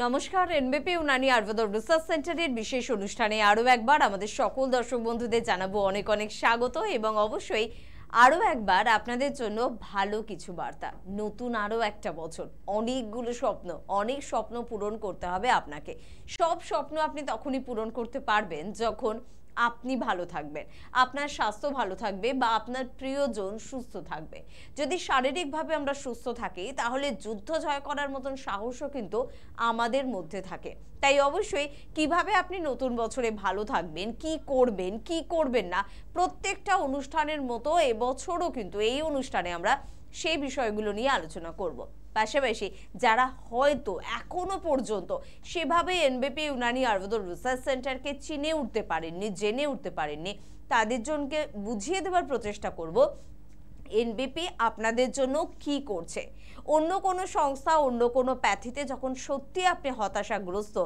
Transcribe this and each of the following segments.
নমস্কার, এনবিপি ইউনানি আয়ুর্বেদ রিসার্চ সেন্টারের বিশেষ অনুষ্ঠানে আরও একবার আমাদের সকল দর্শক বন্ধুদের জানাবো অনেক অনেক স্বাগত এবং অবশ্যই আরও একবার আপনাদের জন্য ভালো কিছু বার্তা। নতুন আরও একটা বছর, অনেকগুলো স্বপ্ন, অনেক স্বপ্ন পূরণ করতে হবে আপনাকে। সব স্বপ্ন আপনি তখনই পূরণ করতে পারবেন যখন আপনি ভালো থাকবেন, আপনার স্বাস্থ্য ভালো থাকবে বা আপনার প্রিয়জন সুস্থ থাকবে। যদি শারীরিকভাবে আমরা সুস্থ থাকি তাহলে যুদ্ধ জয় করার মতন সাহসও কিন্তু আমাদের মধ্যে থাকে। তাই অবশ্যই কিভাবে আপনি নতুন বছরে ভালো থাকবেন, কি করবেন কি করবেন না, প্রত্যেকটা অনুষ্ঠানের মতো এবছরও কিন্তু এই অনুষ্ঠানে আমরা সেই বিষয়গুলো নিয়ে আলোচনা করব। পাশাপাশি যারা হয়তো এখনো পর্যন্ত সেভাবে এনবিপি ইউনানি আয়ুর্বেদ রিসার্চ সেন্টারকে চিনে উঠতে পারেননি, জেনে উঠতে পারেননি, তাদের জনকে বুঝিয়ে দেওয়ার প্রচেষ্টা করব এনবিপি আপনাদের জন্য কি করছে। অন্য কোনো সংস্থা, অন্য কোনো প্যাথিতে যখন সত্যি আপনি হতাশাগ্রস্ত,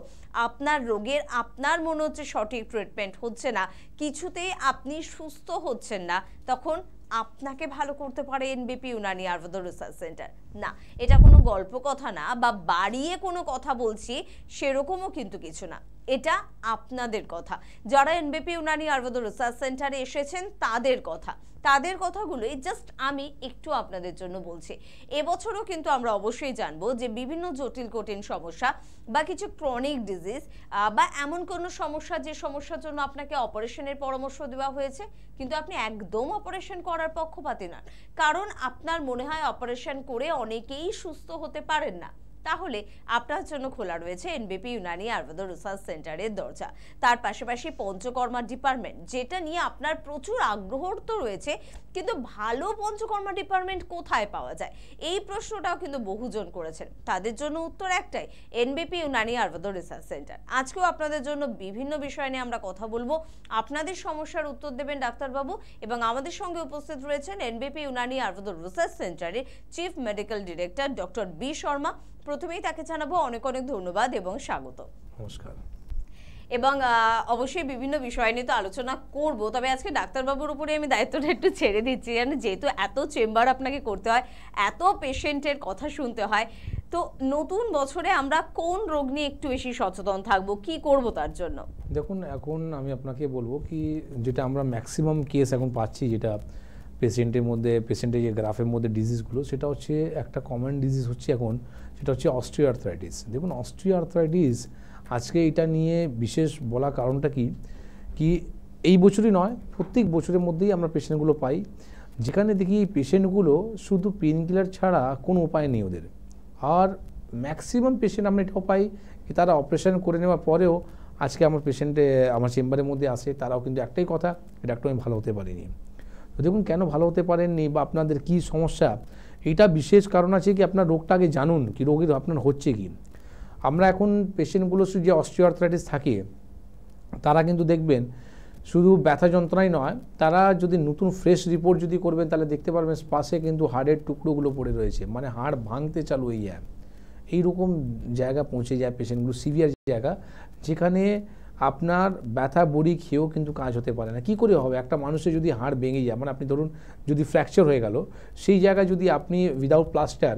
আপনার রোগের আপনার মনে হচ্ছে সঠিক ট্রিটমেন্ট হচ্ছে না, কিছুতেই আপনি সুস্থ হচ্ছেন না, তখন আপনাকে ভালো করতে পারে এনবিপি ইউনানি আয়ুর্বেদ রিসার্চ সেন্টার। না, এটা কোনো গল্প কথা না বা বাড়িয়ে কোনো কথা বলছি সেরকমও কিন্তু কিছু না, এটা আপনাদের কথা। যারা এনবিপি ইউনানি আয়ুর্বেদ রিসার্চ সেন্টারে এসেছেন তাদের কথা, তাদের কথাগুলোই জাস্ট আমি একটু আপনাদের জন্য বলছি। এবছরও কিন্তু আমরা অবশ্যই জানবো যে বিভিন্ন জটিল কঠিন সমস্যা বা কিছু ক্রনিক ডিজিজ বা এমন কোনো সমস্যা যে সমস্যার জন্য আপনাকে অপারেশনের পরামর্শ দেওয়া হয়েছে, কিন্তু আপনি একদম অপারেশন করার পক্ষপাতী নন, কারণ আপনার মনে হয় অপারেশন করে অনেকেই সুস্থ হতে পারেন না, তাহলে আপনার জন্য খোলা রয়েছে এনবিপি ইউনানি আয়ুর্বেদ রিসার্চ সেন্টারের দরজা। তার পাশাপাশি পঞ্চকর্মা ডিপার্টমেন্ট, যেটা নিয়ে আপনার প্রচুর আগ্রহ তো রয়েছে, কিন্তু ভালো পঞ্চকর্মা ডিপার্টমেন্ট কোথায় পাওয়া যায় এই প্রশ্নটাও কিন্তু বহুজন করেছেন। তাদের জন্য উত্তর একটাই, এনবিপি ইউনানি আয়ুর্বেদ রিসার্চ সেন্টার। আজকেও আপনাদের জন্য বিভিন্ন বিষয় নিয়ে আমরা কথা বলবো, আপনাদের সমস্যার উত্তর দেবেন ডাক্তারবাবু, এবং আমাদের সঙ্গে উপস্থিত রয়েছেন এনবিপি ইউনানি আয়ুর্বেদ রিসার্চ সেন্টারের chief medical director doctor B Sharma. প্রথমেই তাকে জানাবো অনেক অনেক ধন্যবাদ এবং স্বাগত। নমস্কার। এবং অবশ্যই বিভিন্ন বিষয় নিয়ে তো আলোচনা করব, তবে আজকে ডাক্তারবাবুর উপরে আমি দায়িত্বটা একটু ছেড়ে দিচ্ছি, যেহেতু এত চেম্বার আপনাকে করতে হয়, এত পেশেন্টের কথা শুনতে হয়। তো নতুন বছরে আমরা কোন রোগ নিয়ে একটু বেশি সচেতন থাকবো, কি করব তার জন্য? দেখুন, এখন আমি আপনাকে বলবো কি, যেটা আমরা ম্যাক্সিমাম কেস এখন পাচ্ছি, যেটা পেশেন্টের যে গ্রাফের মধ্যে ডিজিজগুলো, সেটা হচ্ছে একটা কমন ডিজিজ হচ্ছে এখন, সেটা হচ্ছে অস্টিওআর্থ্রাইটিস। দেখুন, অস্টিওআর্থ্রাইটিস আজকে এটা নিয়ে বিশেষ বলা কারণটা কি এই বছরই নয়, প্রত্যেক বছরের মধ্যেই আমরা পেশেন্টগুলো পাই, যেখানে দেখি এই পেশেন্টগুলো শুধু পেন কিলার ছাড়া কোনো উপায় নেই ওদের। আর ম্যাক্সিমাম পেশেন্ট আমরা এটাও পাই কি তারা অপারেশন করে নেওয়ার পরেও আজকে আমার পেশেন্টে আমার চেম্বারের মধ্যে আসে, তারাও কিন্তু একটাই কথা, এটা একটু আমি ভালো হতে পারিনি। তো দেখুন, কেন ভালো হতে পারেননি বা আপনাদের কি সমস্যা, এটা বিশেষ কারণ আছে কি আপনার রোগটা আগে জানুন, কি রোগের আপনার হচ্ছে কি। আমরা এখন পেশেন্টগুলো যে অস্টিওআর্থ্রাইটিস থাকে তারা কিন্তু দেখবেন শুধু ব্যথা যন্ত্রণাই নয়, তারা যদি নতুন ফ্রেশ রিপোর্ট যদি করবেন তাহলে দেখতে পারবেন পাশে কিন্তু হাড়ের টুকরোগুলো পড়ে রয়েছে, মানে হাড় ভাঙতে চালু হয়ে যায়। এইরকম জায়গা পৌঁছে যায় পেশেন্টগুলো, সিভিয়ার জায়গা, যেখানে আপনার ব্যথা বড়ি খেয়েও কিন্তু কাজ হতে পারে না। কি করে হবে? একটা মানুষের যদি হাড় ভেঙে যায়, মানে আপনি ধরুন যদি ফ্র্যাকচার হয়ে গেল, সেই জায়গায় যদি আপনি উইদাউট প্লাস্টার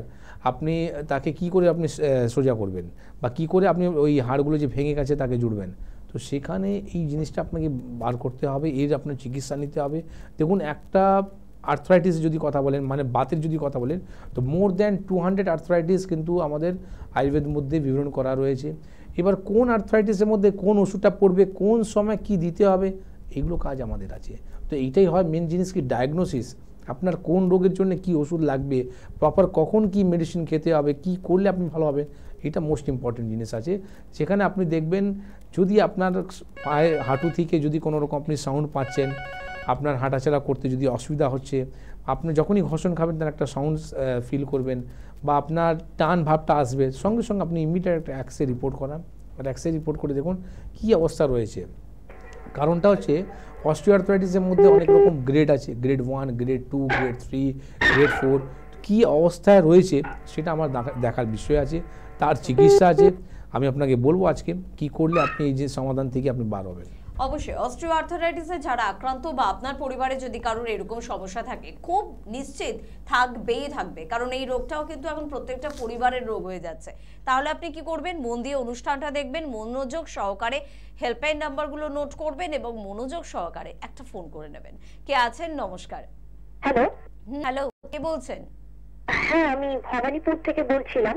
আপনি তাকে কি করে আপনি সোজা করবেন, বা কি করে আপনি ওই হাড়গুলো যে ভেঙে গেছে তাকে জুড়বেন? তো সেখানে এই জিনিসটা আপনাকে বার করতে হবে, এর আপনার চিকিৎসা নিতে হবে। দেখুন, একটা আর্থ্রাইটিস যদি কথা বলেন, মানে বাতের যদি কথা বলেন, তো মোর দ্যান 200 আর্থ্রাইটিস কিন্তু আমাদের আয়ুর্বেদের মধ্যে বিবরণ করা রয়েছে। এবার কোন আর্থ্রাইটিসের মধ্যে কোন ওষুধটা পড়বে, কোন সময় কি দিতে হবে, এগুলো কাজ আমাদের আছে। তো এইটাই হয় মেন জিনিস, কি ডায়াগনোসিস, আপনার কোন রোগের জন্য কি ওষুধ লাগবে, প্রপার কখন কি মেডিসিন খেতে হবে, কি করলে আপনি ভালো হবেন, এটা মোস্ট ইম্পর্টেন্ট জিনিস আছে। সেখানে আপনি দেখবেন যদি আপনার পায়ে হাঁটু থেকে যদি কোনো রকম আপনি সাউন্ড পাচ্ছেন, আপনার হাঁটাচলা করতে যদি অসুবিধা হচ্ছে, আপনি যখনই ঘষণ খাবেন তার একটা সাউন্ড ফিল করবেন, বা আপনার টান ভাবটা আসবে, সঙ্গে সঙ্গে আপনি ইমিডিয়েট একটা এক্সরে রিপোর্ট করান, আর এক্সরে রিপোর্ট করে দেখুন কী অবস্থা রয়েছে। কারণটা হচ্ছে অস্টিওআর্থ্রাইটিসের মধ্যে অনেক রকম গ্রেড আছে, গ্রেড 1, গ্রেড 2, গ্রেড 3, গ্রেড 4, কী অবস্থায় রয়েছে সেটা আমার দেখার বিষয় আছে, তার চিকিৎসা আছে। আমি আপনাকে বলবো আজকে কি করলে আপনি এই যে সমাধান থেকে আপনি বার হবেন। অবশ্যই অস্ট্রিও আর্থারাইটিসে যারা আক্রান্ত বা আপনার পরিবারে যদি কারোর এরকম সমস্যা থাকে, খুব নিশ্চিত থাকবে, কারণ এই রোগটাও কিন্তু এখন প্রত্যেকটা পরিবারের রোগ হয়ে যাচ্ছে। তাহলে আপনি কি করবেন, মন দিয়ে অনুষ্ঠানটা দেখবেন, মনোযোগ সহকারে হেল্পলাইন নাম্বারগুলো নোট করবেন এবং মনোযোগ সহকারে একটা ফোন করে নেবেন। কে আছেন? নমস্কার। হ্যালো। হ্যালো, কে বলছেন? হ্যাঁ, আমি ভবানীপুর থেকে বলছিলাম।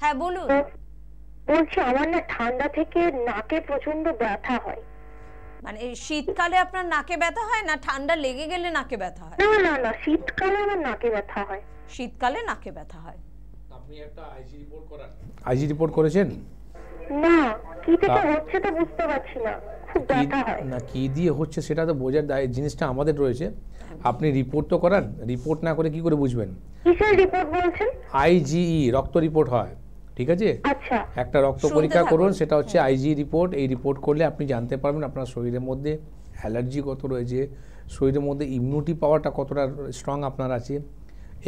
হ্যাঁ বলুন। বলছি আমার না ঠান্ডা থেকে নাকে প্রচন্ড ব্যথা হয়। মানে শীতকালে আপনার নাকে ব্যথা হয় না ঠান্ডা লেগে গেলে নাকে ব্যথা হয়? না না না, শীতকালে আমার নাকে ব্যথা হয়। শীতকালে নাকে ব্যথা হয়। আপনি একটা আইজি রিপোর্ট করান। আইজি রিপোর্ট করেছেন? না, কি থেকে হচ্ছে তো বুঝতে পারছি না, খুব ব্যথা হয়। না, কি দিয়ে হচ্ছে সেটা তো বোঝার জিনিসটা আমাদের রয়েছে। আপনি রিপোর্ট তো করান, রিপোর্ট না করে কি করে বুঝবেন? কিসের রিপোর্ট বলছেন? আইজিই, রক্ত রিপোর্ট হয়, ঠিক আছে? আচ্ছা। একটা রক্ত পরীক্ষা করুন, সেটা হচ্ছে আইজি রিপোর্ট। এই রিপোর্ট করলে আপনি জানতে পারবেন আপনার শরীরের মধ্যে অ্যালার্জি কত রয়েছে, শরীরের মধ্যে ইমিউনিটি পাওয়ারটা কতটা স্ট্রং আপনার আছে।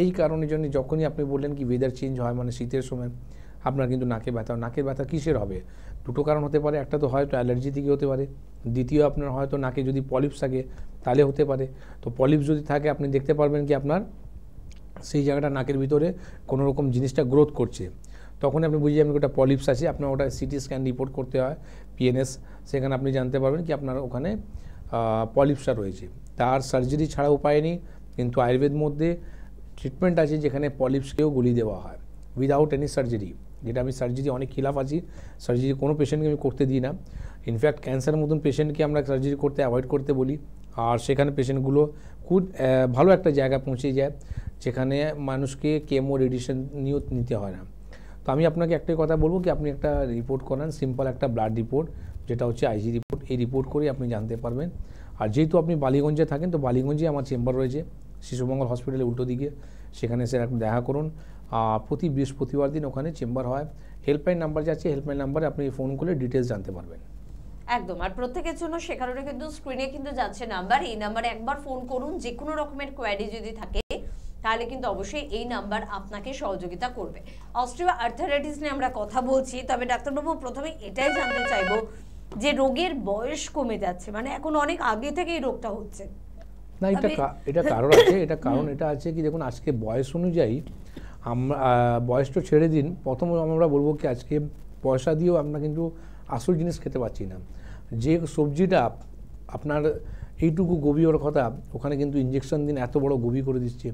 এই কারণের জন্য যখনই আপনি বললেন কি ওয়েদার চেঞ্জ হয়, মানে শীতের সময় আপনার কিন্তু নাকে ব্যথা, নাকের ব্যথা কিসের হবে? দুটো কারণ হতে পারে। একটা তো হয়তো অ্যালার্জি থেকে হতে পারে, দ্বিতীয় আপনার হয়তো নাকে যদি পলিপস থাকে তাহলে হতে পারে। তো পলিপস যদি থাকে আপনি দেখতে পারবেন কি আপনার সেই জায়গাটা নাকের ভিতরে কোনো রকম জিনিসটা গ্রোথ করছে, তখন আপনি বুঝে যাবেন ওটা পলিপস আছে। আপনার ওটা সিটি স্ক্যান রিপোর্ট করতে হয়, পিএনএস, সেখানে আপনি জানতে পারবেন কি আপনার ওখানে পলিপসটা রয়েছে। তার সার্জারি ছাড়া উপায় নেই, কিন্তু আয়ুর্বেদ মধ্যে ট্রিটমেন্ট আছে যেখানে পলিপসকেও গুলি দেওয়া হয় উইদাউট এনি সার্জারি, যেটা আমি সার্জারি অনেক খিলাফ আছি। সার্জারি কোনো পেশেন্টকে আমি করতে দিই না। ইনফ্যাক্ট ক্যান্সার মতন পেশেন্টকে আমরা সার্জারি করতে অ্যাভয়েড করতে বলি, আর সেখানে পেশেন্টগুলো খুব ভালো একটা জায়গায় পৌঁছে যায় যেখানে মানুষকে কেমো রেডিয়েশন নিয়েও নিতে হয় না। তো আমি আপনাকে একটাই কথা বলবো কি আপনি একটা রিপোর্ট করান, সিম্পল একটা ব্লাড রিপোর্ট, যেটা হচ্ছে আইজি রিপোর্ট। এই রিপোর্ট করে আপনি জানতে পারবেন। আর যেহেতু আপনি বালিগঞ্জে থাকেন, তো বালিগঞ্জে আমার চেম্বার রয়েছে শিশুমঙ্গল হসপিটালের উল্টো দিকে, সেখানে এসে দেখা করুন। প্রতি বৃহস্পতিবার দিন ওখানে চেম্বার হয়। হেল্পলাইন নাম্বার যাচ্ছে, হেল্পলাইন নাম্বারে আপনি ফোন করে ডিটেলস জানতে পারবেন। একদম। আর প্রত্যেকের জন্য সে কারণে কিন্তু স্ক্রিনে কিন্তু যাচ্ছে নাম্বার, এই নাম্বারে একবার ফোন করুন। যে কোনো রকমের কোয়ারি যদি থাকে তাহলে কিন্তু অবশ্যই এই নাম্বার আপনাকে সহযোগিতা করবে। অস্ট্রিও আর্থারাইটিস নিয়ে আমরা কথা বলছি, তবে ডাক্তারবাবু প্রথমে এটাই জানতে চাইবো যে রোগের বয়স কমে যাচ্ছে, মানে এখন অনেক আগে থেকে এই রোগটা হচ্ছে না, এটা কারণ আছে। এটা কারণ এটা আছে কি দেখুন, আজকে বয়স অনুযায়ী আমরা বয়সটা ছেড়ে দিন, প্রথমে আমরা বলবো কি আজকে পয়সা দিয়েও আমরা কিন্তু আসল জিনিস খেতে পাচ্ছি না। যে সবজিটা আপনার এইটুকু গোবি ওর কথা, ওখানে কিন্তু ইঞ্জেকশন দিন এত বড় গোবি করে দিচ্ছে।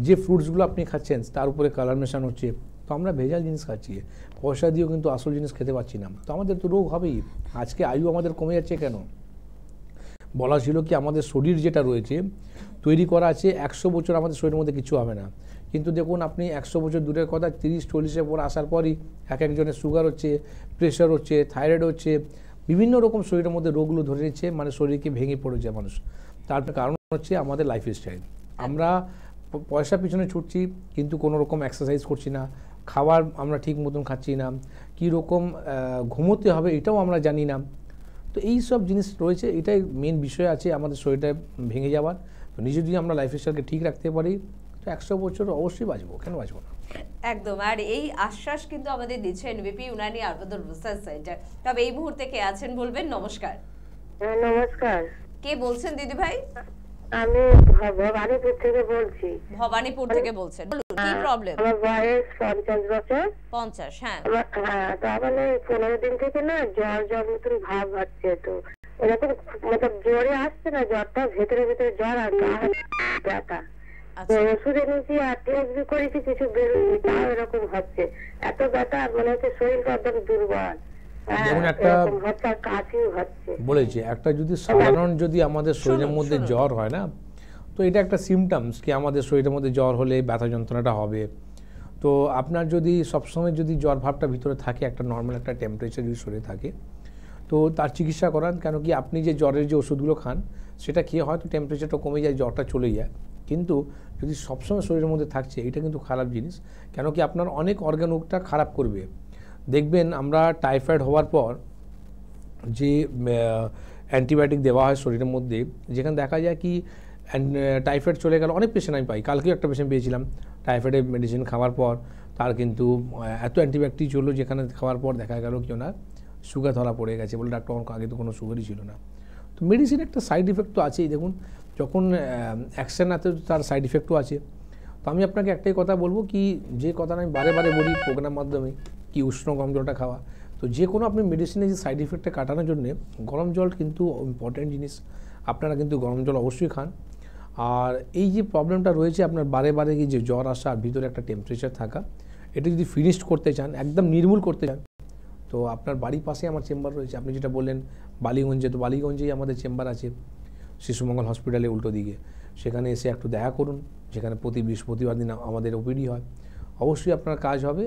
যে ফ্রুটসগুলো আপনি খাচ্ছেন তার উপরে কালার মেশানো হচ্ছে, তো আমরা ভেজাল জিনিস খাচ্ছি, পয়সা দিয়েও কিন্তু আসল জিনিস খেতে পাচ্ছি না। তো আমাদের তো রোগ হবেই। আজকে আয়ু আমাদের কমে যাচ্ছে কেন? বলা ছিল কি আমাদের শরীর যেটা রয়েছে তৈরি করা আছে 100 বছর আমাদের শরীরের মধ্যে কিছু হবে না, কিন্তু দেখুন আপনি 100 বছর দূরের কথা 30-40-এর পর আসার পরই একজনের সুগার হচ্ছে, প্রেশার হচ্ছে, থাইরয়েড হচ্ছে, বিভিন্ন রকম শরীরের মধ্যে রোগগুলো ধরে নিচ্ছে, মানে শরীরকে ভেঙে পড়েছে মানুষ। তার কারণ হচ্ছে আমাদের লাইফস্টাইল। আমরা পয়সা পিছনে ছুটছি কিন্তু কোনো রকম এক্সারসাইজ করছি না, খাবার আমরা ঠিক মতন খাচ্ছি না, কী রকম ঘুমোতে হবে এটাও আমরা জানি না। তো এই সব জিনিস রয়েছে, এটাই মেন বিষয় আছে আমাদের শরীরটা ভেঙে যাওয়ার। তো নিজে যদি আমরা লাইফস্টাইলকে ঠিক রাখতে পারি তো 100 বছর অবশ্যই বাঁচবো, কেন বাঁচবো না? একদম। আর এই আশ্বাস কিন্তু আমাদের দিচ্ছে NVP Unani Ayurveda research centre. তবে এই মুহূর্তে কে আছেন বলবেন? নমস্কার। নমস্কার। কে বলছেন দিদি ভাই? আমি ভবানীপুর থেকে বলছি। ভবানীপুর থেকে বলছেন, বলুন কি প্রবলেম? আমার বয়স 50 বছর। 50? হ্যাঁ। হ্যাঁ, তো আমার 15 দিন থেকে না জ্বর মতন ভাব হচ্ছে। তো এরকম মতলব জোরে আসছে না, জ্বরটা ভেতরে ভেতরে জ্বর আর গা ব্যথা। ওষুধ এনেছি আর টেস্ট করেছি, কিছু বেরোয়নি, তাও এরকম হচ্ছে। এত ব্যথা মনে হচ্ছে শরীরটা একদম দুর্বল। যেমন একটা বলেছি, একটা যদি সাধারণ যদি আমাদের শরীরের মধ্যে জ্বর হয় না, তো এটা একটা সিমটমস কি আমাদের শরীরের মধ্যে জ্বর হলে ব্যথা যন্ত্রণাটা হবে। তো আপনার যদি সবসময় যদি জ্বর ভাবটা ভিতরে থাকে, একটা নর্মাল একটা টেম্পারেচার যদি শরীরে থাকে, তো তার চিকিৎসা করান। কেন কি আপনি যে জ্বরের যে ওষুধগুলো খান সেটা খেয়ে হয়তো টেম্পারেচারটা কমে যায়, জ্বরটা চলে যায়, কিন্তু যদি সবসময় শরীরের মধ্যে থাকছে এটা কিন্তু খারাপ জিনিস। কেন কি আপনার অনেক অর্গানটা খারাপ করবে। দেখবেন আমরা টাইফয়েড হওয়ার পর যে অ্যান্টিবায়োটিক দেওয়া হয় শরীরের মধ্যে, যেখানে দেখা যায় কি টাইফয়েড চলে গেল, অনেক পেশেন্ট আমি পাই, কালকেও একটা পেশেন্ট পেয়েছিলাম টাইফয়েডের মেডিসিন খাওয়ার পর তার কিন্তু এত অ্যান্টিবায়োটিক চললো, যেখানে খাওয়ার পর দেখা গেল কি ওনার সুগার ধরা পড়ে গেছে, বলে ডাক্তার আমার আগে তো কোনো সুগারই ছিল না। তো মেডিসিন একটা সাইড ইফেক্ট তো আছেই, দেখুন যখন অ্যাকশন আছে তার সাইড ইফেক্টও আছে। তো আমি আপনাকে একটাই কথা বলবো কি, যে কথাটা আমি বারে বারে বলি প্রোগ্রাম মাধ্যমে, কি উষ্ণ গরম জলটা খাওয়া। তো যে কোনো আপনি মেডিসিনের যে সাইড ইফেক্টটা কাটানোর জন্য গরম জল কিন্তু ইম্পর্ট্যান্ট জিনিস। আপনারা কিন্তু গরম জল অবশ্যই খান। আর এই যে প্রবলেমটা রয়েছে আপনার বারে বারে কি যে জ্বর আসা আর ভিতরে একটা টেম্পারেচার থাকা, এটা যদি ফিনিশ করতে চান, একদম নির্মূল করতে চান, তো আপনার বাড়ির পাশে আমার চেম্বার রয়েছে। আপনি যেটা বললেন বালিগঞ্জে, তো বালিগঞ্জেই আমাদের চেম্বার আছে শিশুমঙ্গল হসপিটালে উল্টো দিকে। সেখানে এসে একটু দেখা করুন, যেখানে প্রতি বৃহস্পতিবার দিন আমাদের ওপিডি হয়। অবশ্যই আপনার কাজ হবে,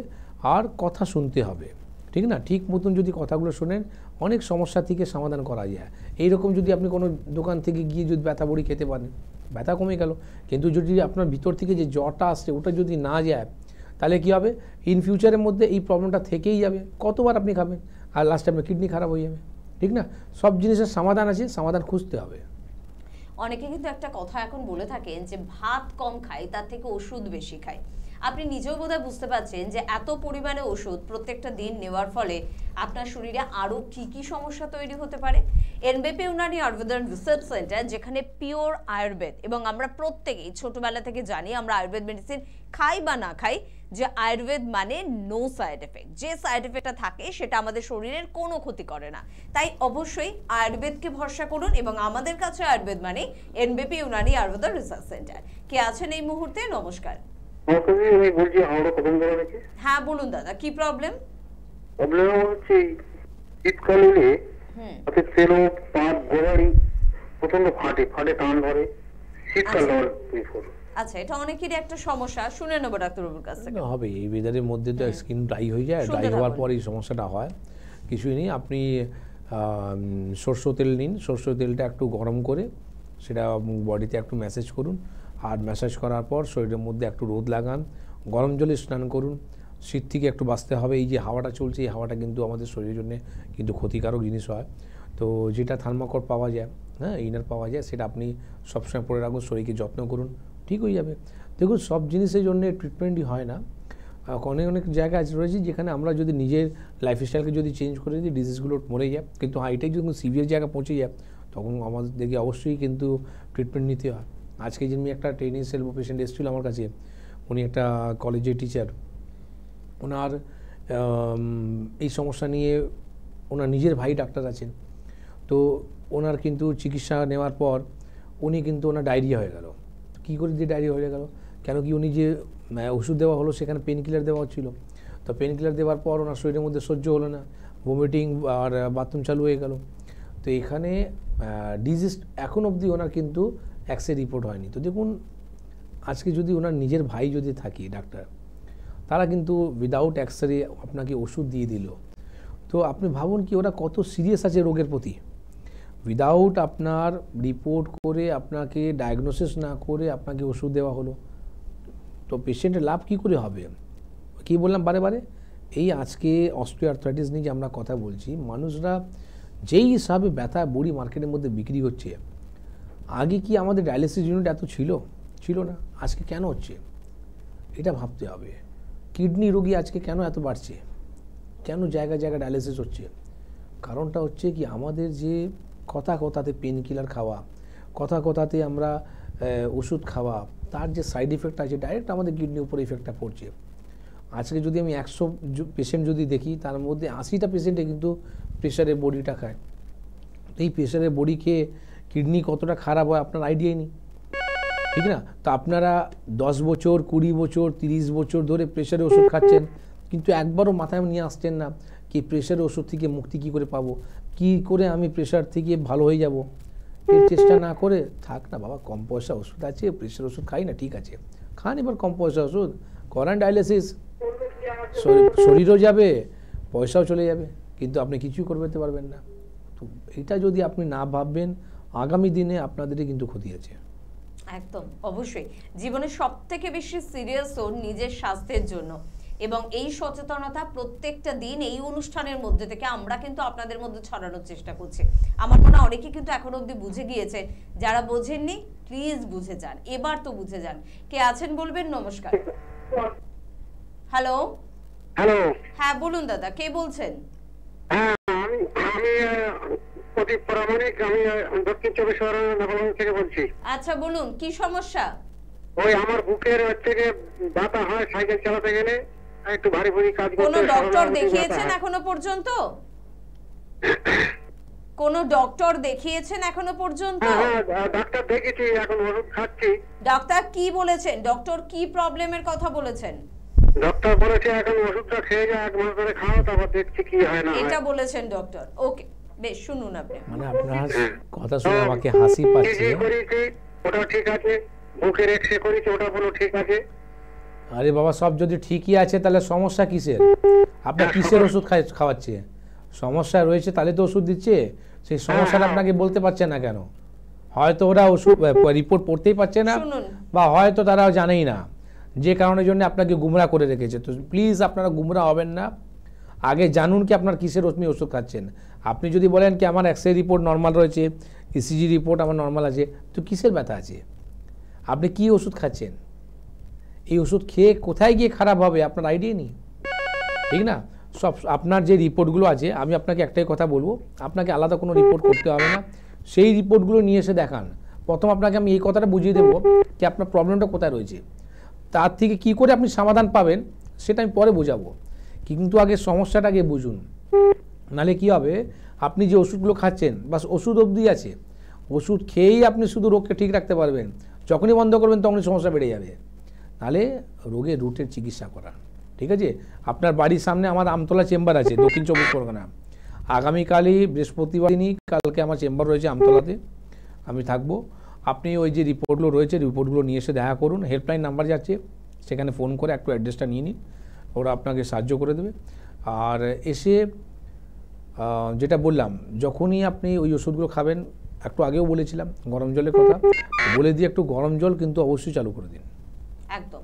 আর কথা শুনতে হবে, ঠিক না? ঠিক মতন যদি কথাগুলো শোনেন, অনেক সমস্যা থেকে সমাধান করা যায়। এইরকম যদি আপনি কোনো দোকান থেকে গিয়ে যদি ব্যথা বড়ি খেতে পারেন, ব্যথা কমে গেল, কিন্তু যদি আপনার ভিতর থেকে যে জ্বরটা আসছে ওটা যদি না যায়, তাহলে কী হবে, ইন ফিউচারের মধ্যে এই প্রবলেমটা থেকেই যাবে। কতবার আপনি খাবেন, আর লাস্টে আপনার কিডনি খারাপ হয়ে যাবে, ঠিক না? সব জিনিসের সমাধান আছে, সমাধান খুঁজতে হবে। অনেকে কিন্তু একটা কথা এখন বলে থাকেন যে ভাত কম খায়, তার থেকে ওষুধ বেশি খায়। আপনি নিজেও বোধহয় বুঝতে পারছেন যে এত পরিমাণে ওষুধ প্রত্যেকটা দিন নেওয়ার ফলে আপনার শরীরে আরো কি কি সমস্যা তৈরি হতে পারে। এনবিপি ইউনানি আয়ুর্বেদ রিসার্চ সেন্টার, যেখানে পিওর আয়ুর্বেদ, এবং আমরা প্রত্যেকেই ছোটবেলা থেকে জানি আমরা আয়ুর্বেদ মেডিসিন খাই বা না খাই, যে আয়ুর্বেদ মানে নো সাইড এফেক্ট। যে সাইড এফেক্টটা থাকে সেটা আমাদের শরীরের কোনো ক্ষতি করে না। তাই অবশ্যই আয়ুর্বেদকে ভরসা করুন, এবং আমাদের কাছে আয়ুর্বেদ মানে NBP Unani Ayurveda research centre. কে আছেন এই মুহূর্তে? নমস্কার। আমি বলছি হাওড়া কদম ধরা থেকে। হ্যাঁ বলুন দাদা, কি প্রবলেম? প্রবলেম হচ্ছে শীতকালে হাতের তেলো পাত গোড়ালি প্রচন্ড ফাটে টান ধরে, শীতকাল। আচ্ছা, এটা অনেকেরই একটা সমস্যা, শুনে নেবো ডাক্তারবাবুর কাছ থেকে। হবে, এই ওয়েদারের মধ্যে তো স্কিন ড্রাই হয়ে যায়, ড্রাই হওয়ার পর এই সমস্যাটা হয়। কিছুই নেই, আপনি সরষের তেল নিন, সরষের তেলটা একটু গরম করে সেটা বডিতে একটু ম্যাসাজ করুন, আর ম্যাসাজ করার পর শরীরের মধ্যে একটু রোদ লাগান, গরম জলে স্নান করুন। শীত থেকে একটু বাঁচতে হবে। এই যে হাওয়াটা চলছে, এই হাওয়াটা কিন্তু আমাদের শরীরের জন্য কিন্তু ক্ষতিকারক জিনিস হয়। তো যেটা থার্মোকট পাওয়া যায়, হ্যাঁ ইনার পাওয়া যায়, সেটা আপনি সবসময় পরে রাখুন, শরীরকে যত্ন করুন, ঠিক হয়ে যাবে। দেখুন সব জিনিসের জন্য ট্রিটমেন্টই হয় না। অনেক জায়গা আছে রয়েছে যেখানে আমরা যদি নিজের লাইফস্টাইলকে যদি চেঞ্জ করে দিই, ডিজিজগুলো মরে যায়। কিন্তু এটাই যখন সিভিয়ার জায়গা পৌঁছে যায়, তখন আমাদেরকে অবশ্যই কিন্তু ট্রিটমেন্ট নিতে হয়। আজকে যেমনি একটা ট্রেনিং সেলফ পেশেন্ট এসেছিল আমার কাছে, উনি একটা কলেজের টিচার। ওনার এই সমস্যা নিয়ে ওনার নিজের ভাই ডাক্তার আছেন। তো ওনার কিন্তু চিকিৎসা নেওয়ার পর উনি কিন্তু ওনার ডায়রিয়া হয়ে গেল। কী করে যে ডায়রিয়া হয়ে গেল, কেন কি উনি যে ওষুধ দেওয়া হলো সেখানে পেন কিলার দেওয়া হচ্ছিল। তো পেন কিলার দেওয়ার পর ওনার শরীরের মধ্যে সহ্য হলো না, ভমিটিং আর বাথরুম চালু হয়ে গেল। তো এখানে ডিজিজ এখন অবধি ওনার কিন্তু এক্সরে রিপোর্ট হয়নি। তো দেখুন আজকে যদি ওনার নিজের ভাই যদি থাকি ডাক্তার, তারা কিন্তু উইদাউট এক্সরে আপনাকে ওষুধ দিয়ে দিল। তো আপনি ভাবুন কি ওরা কত সিরিয়াস আছে রোগের প্রতি। উইদাউট আপনার রিপোর্ট করে, আপনাকে ডায়াগনোসিস না করে আপনাকে ওষুধ দেওয়া হলো, তো পেশেন্টের লাভ কী করে হবে? কী বললাম বারে বারে, এই আজকে অস্টিওআর্থ্রাইটিস নিয়ে যে আমরা কথা বলছি, মানুষরা যেই হিসাবে ব্যথা বড়ি মার্কেটের মধ্যে বিক্রি হচ্ছে, আগে কি আমাদের ডায়ালিসিস ইউনিট এত ছিল না? আজকে কেন হচ্ছে এটা ভাবতে হবে। কিডনি রোগী আজকে কেন এত বাড়ছে, কেন জায়গায় জায়গায় ডায়ালিসিস হচ্ছে? কারণটা হচ্ছে কি, আমাদের যে কথাতে পেন কিলার খাওয়া, কথাতে আমরা ওষুধ খাওয়া, তার যে সাইড ইফেক্ট আছে ডাইরেক্ট আমাদের কিডনির উপর ইফেক্টটা পড়ছে। আজকে যদি আমি 100 পেশেন্ট যদি দেখি, তার মধ্যে 80টা পেশেন্টে কিন্তু প্রেশারের বড়িটা খায়। এই প্রেশারের বড়ি খেয়ে কিডনি কতটা খারাপ হয় আপনার আইডিয়াই নেই, ঠিক না? তো আপনারা 10 বছর 20 বছর 30 বছর ধরে প্রেশারের ওষুধ খাচ্ছেন, কিন্তু একবারও মাথায় নিয়ে আসছেন না কি প্রেশারের ওষুধ থেকে মুক্তি কী করে পাবো, কী করে আমি প্রেশার থেকে ভালো হয়ে যাব। এর চেষ্টা না করে থাক না বাবা, কম পয়সা ওষুধ আছে, প্রেশার ওষুধ খাই না, ঠিক আছে খান, এবার কম পয়সা ওষুধ করান ডায়ালিসিস, শরীরও যাবে, পয়সাও চলে যাবে, কিন্তু আপনি কিছুই করতে পারবেন না। তো এটা যদি আপনি না ভাববেন, আগামী দিনে আপনাদেরই কিন্তু ক্ষতি আছে। একদম অবশ্যই, জীবনে সব থেকে বেশি সিরিয়াস হন নিজের স্বাস্থ্যের জন্য, এবং এই সচেতনতা প্রত্যেকটা দিন এই অনুষ্ঠানের মধ্যে থেকে আমরা কিন্তু আপনাদের মধ্যে ছড়ানোর চেষ্টা করছি। আমার মনে হয় অনেকে কিন্তু এখন অবধি বুঝে গিয়েছে, যারা বোঝেননি প্লিজ বুঝে যান, এবার তো বুঝে যান। কে আছেন বলবেন? নমস্কার। হ্যালো। হ্যালো। হ্যাঁ বলুন দাদা, কে বলছেন? হ্যাঁ, আমি প্রদীপ প্রামাণিক, আমি দক্ষিণ চব্বিশ পরগনা নবগঞ্জ থেকে বলছি। আচ্ছা বলুন কি সমস্যা? ওই আমার বুকের থেকে ব্যথা হয় সাইকেল চালাতে গেলে, একটু ভারী ভারী কাজ করতে। কোনো ডক্টর দেখিয়েছেন এখনো পর্যন্ত? কোনো ডক্টর দেখিয়েছেন এখনো পর্যন্ত? হ্যাঁ, ডাক্তার দেখেছি, এখন ওষুধ খাচ্ছি। ডাক্তার কি বলেছেন? ডক্টর কি প্রবলেমের কথা বলেছেন? ডক্টর বলেছে এখন ওষুধটা খেয়ে যা, 1 মাস ধরে খাও, তারপর দেখছি কি হয় না হয়। এটা বলেছেন ডক্টর। ওকে, বেশ, শুনুন আপনি। মানে আপনার কথা শুনে আমাকে হাসি পাচ্ছে। করেছি ওটা ঠিক আছে, বুকের এক্সরে করেছি ওটা বলো ঠিক আছে। আরে বাবা, সব যদি ঠিকই আছে তাহলে সমস্যা কিসের? আপনার কিসের ওষুধ খাওয়াচ্ছে? সমস্যা রয়েছে তাহলে তো ওষুধ দিচ্ছে। সেই সমস্যাটা আপনাকে বলতে পারছে না কেন? হয়তো ওরা ওষুধ রিপোর্ট পড়তেই পারছে না, বা হয়তো তারা জানেই না, যে কারণের জন্য আপনাকে গুমরা করে রেখেছে। তো প্লিজ আপনারা গুমরা হবেন না, আগে জানুন কি আপনার কিসের ওষুধ খাচ্ছেন। আপনি যদি বলেন কি আমার এক্সরে রিপোর্ট নর্মাল রয়েছে, ইসিজি রিপোর্ট আমার নর্মাল আছে, তো কিসের ব্যথা আছে? আপনি কি ওষুধ খাচ্ছেন? এই ওষুধ খেয়ে কোথায় গিয়ে খারাপ হবে আপনার আইডিয়া নেই, ঠিক না? সব আপনার যে রিপোর্টগুলো আছে, আমি আপনাকে একটাই কথা বলবো, আপনাকে আলাদা কোনো রিপোর্ট করতে হবে না, সেই রিপোর্টগুলো নিয়ে এসে দেখান। প্রথম আপনাকে আমি এই কথাটা বুঝিয়ে দেবো কি আপনার প্রবলেমটা কোথায় রয়েছে, তার থেকে কি করে আপনি সমাধান পাবেন সেটা আমি পরে বোঝাবো, কিন্তু আগে সমস্যাটা আগে বুঝুন। নাহলে কি হবে, আপনি যে ওষুধগুলো খাচ্ছেন বাস ওষুধ অবধি আছে, ওষুধ খেয়েই আপনি শুধু রোগকে ঠিক রাখতে পারবেন, যখনই বন্ধ করবেন তখনই সমস্যা বেড়ে যাবে। নাহলে রোগের রুটের চিকিৎসা করান, ঠিক আছে? আপনার বাড়ির সামনে আমার আমতলা চেম্বার আছে, দক্ষিণ চব্বিশ পরগনা। আগামীকালই বৃহস্পতিবার দিনই, কালকে আমার চেম্বার রয়েছে আমতলাতে, আমি থাকবো। আপনি ওই যে রিপোর্টগুলো রয়েছে, রিপোর্টগুলো নিয়ে এসে দেখা করুন। হেল্পলাইন নাম্বার যাচ্ছে, সেখানে ফোন করে একটু অ্যাড্রেসটা নিয়ে নিন, ওরা আপনাকে সাহায্য করে দেবে। আর এসে যেটা বললাম, যখনই আপনি ওই ওষুধগুলো খাবেন, একটু আগেও বলেছিলাম গরম জলের কথা, বলে দিয়ে একটু গরম জল কিন্তু অবশ্যই চালু করে দিন। একদম।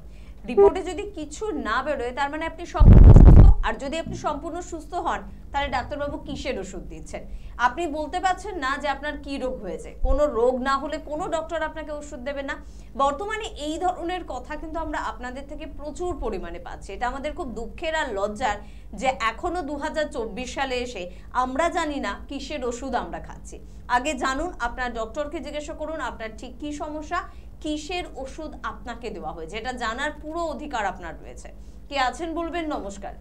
রিপোর্টে যদি কিছু না বেরোয় তার মানে আপনি সম্পূর্ণ সুস্থ, আর যদি আপনি সম্পূর্ণ সুস্থ হন তাহলে ডাক্তারবাবু কিসের ওষুধ দিচ্ছেন? আপনি বলতে পারছেন না যে আপনার কি রোগ হয়েছে। কোনো রোগ না হলে কোনো ডক্টর আপনাকে ওষুধ দেবে না। বর্তমানে এই ধরনের কথা কিন্তু আমরা আপনাদের থেকে প্রচুর পরিমাণে পাচ্ছি। এটা আমাদের খুব দুঃখের আর লজ্জার যে এখনো 2024 সালে এসে আমরা জানি না কিসের ওষুধ আমরা খাচ্ছি। আগে জানুন, আপনার ডক্টরকে জিজ্ঞাসা করুন আপনার ঠিক কি সমস্যা, কিসের ওষুধ আপনাকে দেওয়া হয়েছে, এটা জানার পুরো অধিকার আপনার রয়েছে। কে আছেন বলবেন। নমস্কার।